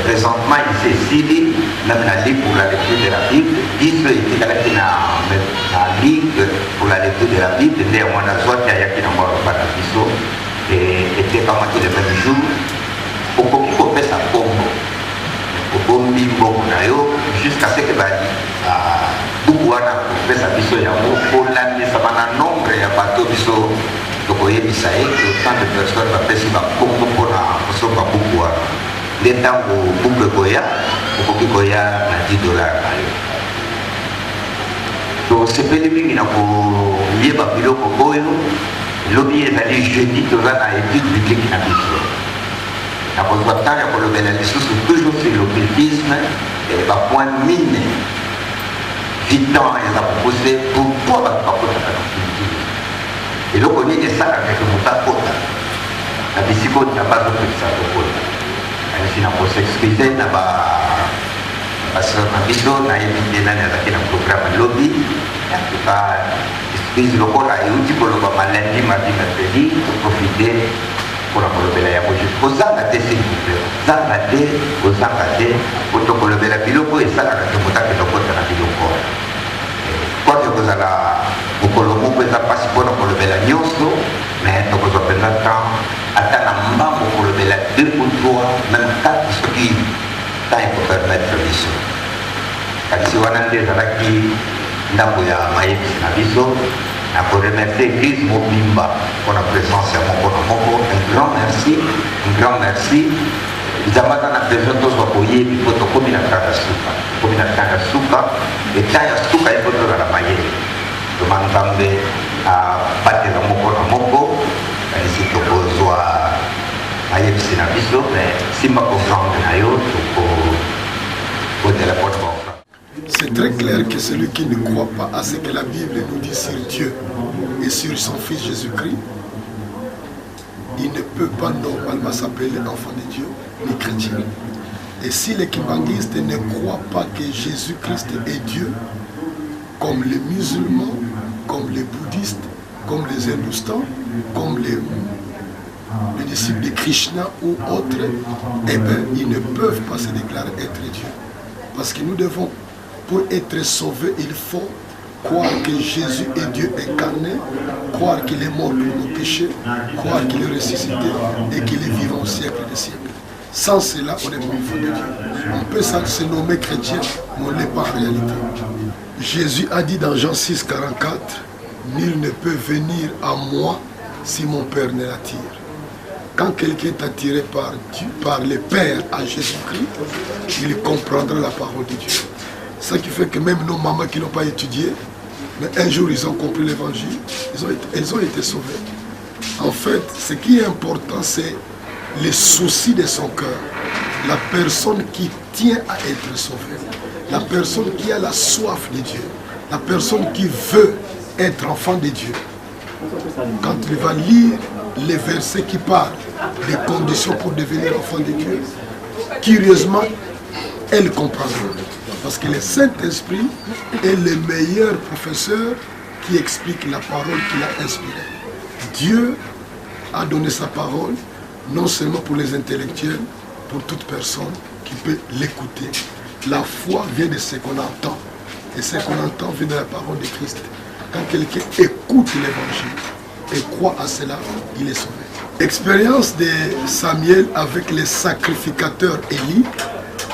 Présentement, il s'est même la Ligue pour la lecture de la Bible, 10 était la Ligue pour la lecture de la Bible, néanmoins, la joie qui a été dans le et était pas mal le même jour, pour qu'on fasse un combo, pour qu'on jusqu'à ce que beaucoup de faire sa biso pour l'année, ça va un nombre de bateaux biso, donc vous voyez, autant de personnes va faire si va combo pour la beaucoup. L'État pour le Goya, pour que Goya a $10. Donc c'est pas le mingi na pour lier babilo pour Goyo. L'objet est d'aller jeudi dans la étude biblique na biso. Na pour le temps pour le bénéfice toujours sur l'occultisme et pas point mine. Vitant et ça proposé pour pas l'occultisme. Et donc on est ça avec le mot bisiko na bazopekisa tokota alisi na kosexcuse na baseur na biso nayebi te nani azalaki na programme lobi atuka excuse lokola euti koloba malandi mardi mercredi toprofite mpona kolobela yango juste kozanga te s'il vous plaît kozanga te otokolobela biloko esalaka te motake lokota na biloko kote kozala mokolo moko eza mpasi mpona kolobela nyonso mais tokozwa mpenza temps ata na mbango kolobela 2 ou 3 même 4 soki temps ekopermettre biso kasi wana nde ezalaki ndambo ya mayebisi na biso na koremercie église mobimba mpona présence ya moko na moko un grand merci nzambe aza na besoin tozwa koyebi mpo tokomi na ntango ya suka etan ya suka ye mpo tozala mayele toma nzambe abatela moko na moko kanisi tokozwa mayebisi na biso mais simba comprendre na yo tokodela mpona baofra. C'est très clair que celui qui ne croit pas à ce que la Bible nous dit sur Dieu et sur son Fils Jésus-Christ, il ne peut pas normalement s'appeler enfant de Dieu ni chrétien. Et si les kimbanguistes ne croient pas que Jésus-Christ est Dieu, comme les musulmans, comme les bouddhistes, comme les hindouistans, comme les disciples de Krishna ou autres, eh bien, ils ne peuvent pas se déclarer être Dieu. Parce que nous devons, pour être sauvés, il faut croire que Jésus est Dieu incarné, croire qu'il est mort pour nos péchés, croire qu'il est ressuscité et qu'il est vivant au siècle des siècles. Sans cela, on n'est pas enfant de Dieu. On peut se nommer chrétien, mais on ne l'est pas en réalité. Jésus a dit dans Jean 6, 44, « Nul ne peut venir à moi si mon Père ne l'attire. » Quand quelqu'un est attiré par Dieu, par le Père à Jésus-Christ, il comprendra la parole de Dieu. Ce qui fait que même nos mamans qui n'ont pas étudié, mais un jour ils ont compris l'évangile, elles ont été sauvées. En fait, ce qui est important, c'est les soucis de son cœur. La personne qui tient à être sauvée. La personne qui a la soif de Dieu. La personne qui veut être enfant de Dieu. Quand il va lire les versets qui parlent des conditions pour devenir enfant de Dieu, curieusement, elle comprendra. Parce que le Saint-Esprit est le meilleur professeur qui explique la parole qu'il a inspirée. Dieu a donné sa parole, non seulement pour les intellectuels, pour toute personne qui peut l'écouter. La foi vient de ce qu'on entend. Et ce qu'on entend vient de la parole de Christ. Quand quelqu'un écoute l'évangile et croit à cela, il est sauvé. L'expérience de Samuel avec les sacrificateurs Élie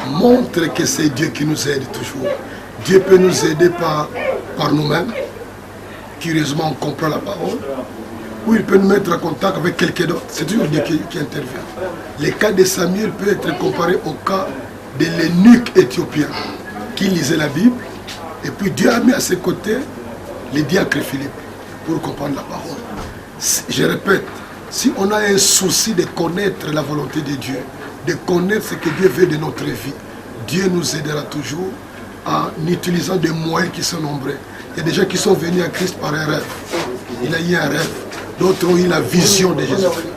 montre que c'est Dieu qui nous aide toujours. Dieu peut nous aider par nous-mêmes. Curieusement, on comprend la parole. Ou il peut nous mettre en contact avec quelqu'un d'autre. C'est toujours Dieu qui intervient. Le cas de Samuel peut être comparé au cas de l'eunuque éthiopien qui lisait la Bible. Et puis Dieu a mis à ses côtés le diacre Philippe pour comprendre la parole. Je répète, si on a un souci de connaître la volonté de Dieu, de connaître ce que Dieu veut de notre vie, Dieu nous aidera toujours en utilisant des moyens qui sont nombreux. Il y a des gens qui sont venus à Christ par un rêve. Il a eu un rêve. D'autres ont eu la vision de Jésus-Christ.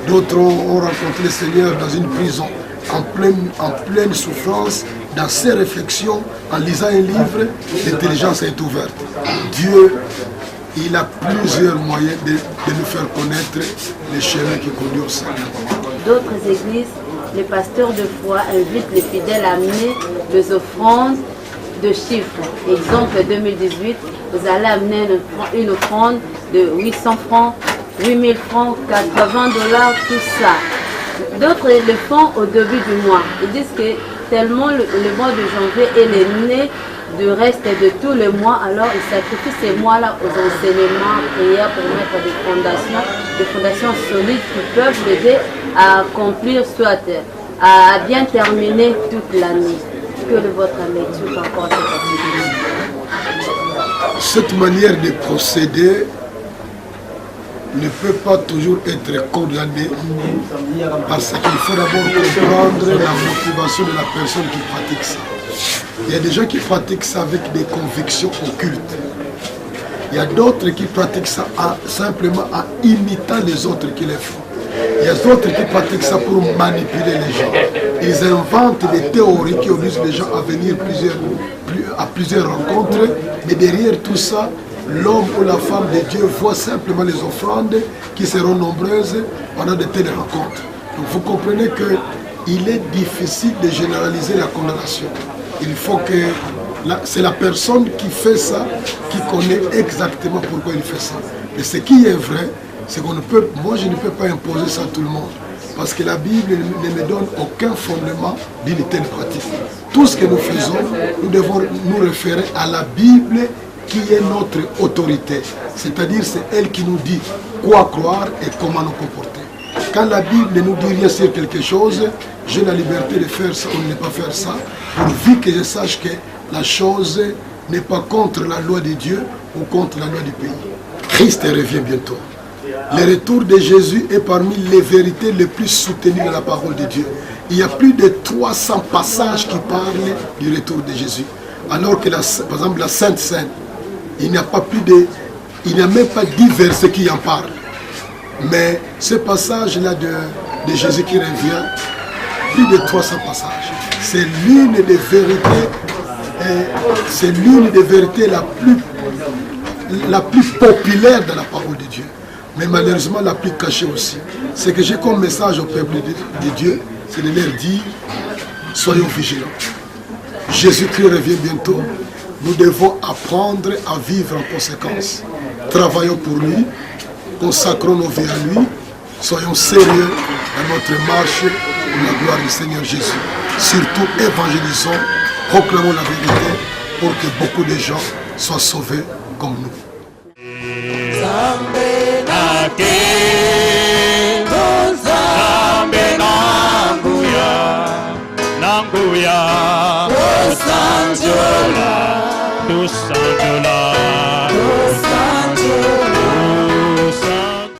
D'autres ont rencontré le Seigneur dans une prison, en pleine souffrance, dans ses réflexions, en lisant un livre, l'intelligence est ouverte. Dieu, il a plusieurs moyens de nous faire connaître les chemins qui conduisent au salut. D'autres églises, les pasteurs de foi invitent les fidèles à amener des offrandes de chiffres. Exemple 2018, vous allez amener une offrande de 800 francs, 8000 francs, 80 $, tout ça. D'autres le font au début du mois. Ils disent que tellement le mois de janvier est le nez du reste de tout le mois, alors ils sacrifient ces mois-là aux enseignements, prières pour mettre des fondations solides qui peuvent l'aider à accomplir, soit à bien terminer toute l'année. Que votre lecture encore cette manière de procéder ne peut pas toujours être condamnée parce qu'il faut d'abord comprendre la motivation de la personne qui pratique ça. Il y a des gens qui pratiquent ça avec des convictions occultes. Il y a d'autres qui pratiquent ça simplement en imitant les autres qui le font. Il y a d'autres qui pratiquent ça pour manipuler les gens. Ils inventent des théories qui obligent les gens à venir à plusieurs rencontres, mais derrière tout ça, l'homme ou la femme de Dieu voit simplement les offrandes qui seront nombreuses pendant de telles rencontres. Donc vous comprenez qu'il est difficile de généraliser la condamnation. Il faut que c'est la personne qui fait ça qui connaît exactement pourquoi il fait ça. Mais ce qui est vrai, c'est qu'on ne peut, moi je ne peux pas imposer ça à tout le monde. Parce que la Bible ne me donne aucun fondement d'une telle pratique. Tout ce que nous faisons, nous devons nous référer à la Bible qui est notre autorité. C'est-à-dire c'est elle qui nous dit quoi croire et comment nous comporter. Quand la Bible ne nous dit rien sur quelque chose, j'ai la liberté de faire ça ou de ne pas faire ça, pourvu que je sache que la chose n'est pas contre la loi de Dieu ou contre la loi du pays. Christ revient bientôt. Le retour de Jésus est parmi les vérités les plus soutenues de la parole de Dieu. Il y a plus de 300 passages qui parlent du retour de Jésus. Alors que, par exemple, la Sainte Seine, il n'y a même pas 10 versets qui en parlent. Mais ce passage-là de Jésus qui revient, plus de 300 passages. C'est l'une des vérités, la plus populaire de la parole de Dieu. Mais malheureusement la plus cachée aussi. Ce que j'ai comme message au peuple de Dieu, c'est de leur dire, soyons vigilants. Jésus-Christ revient bientôt. Nous devons apprendre à vivre en conséquence. Travaillons pour lui, consacrons nos vies à lui, soyons sérieux dans notre marche pour la gloire du Seigneur Jésus. Surtout évangélisons, proclamons la vérité pour que beaucoup de gens soient sauvés comme nous. Sanjola,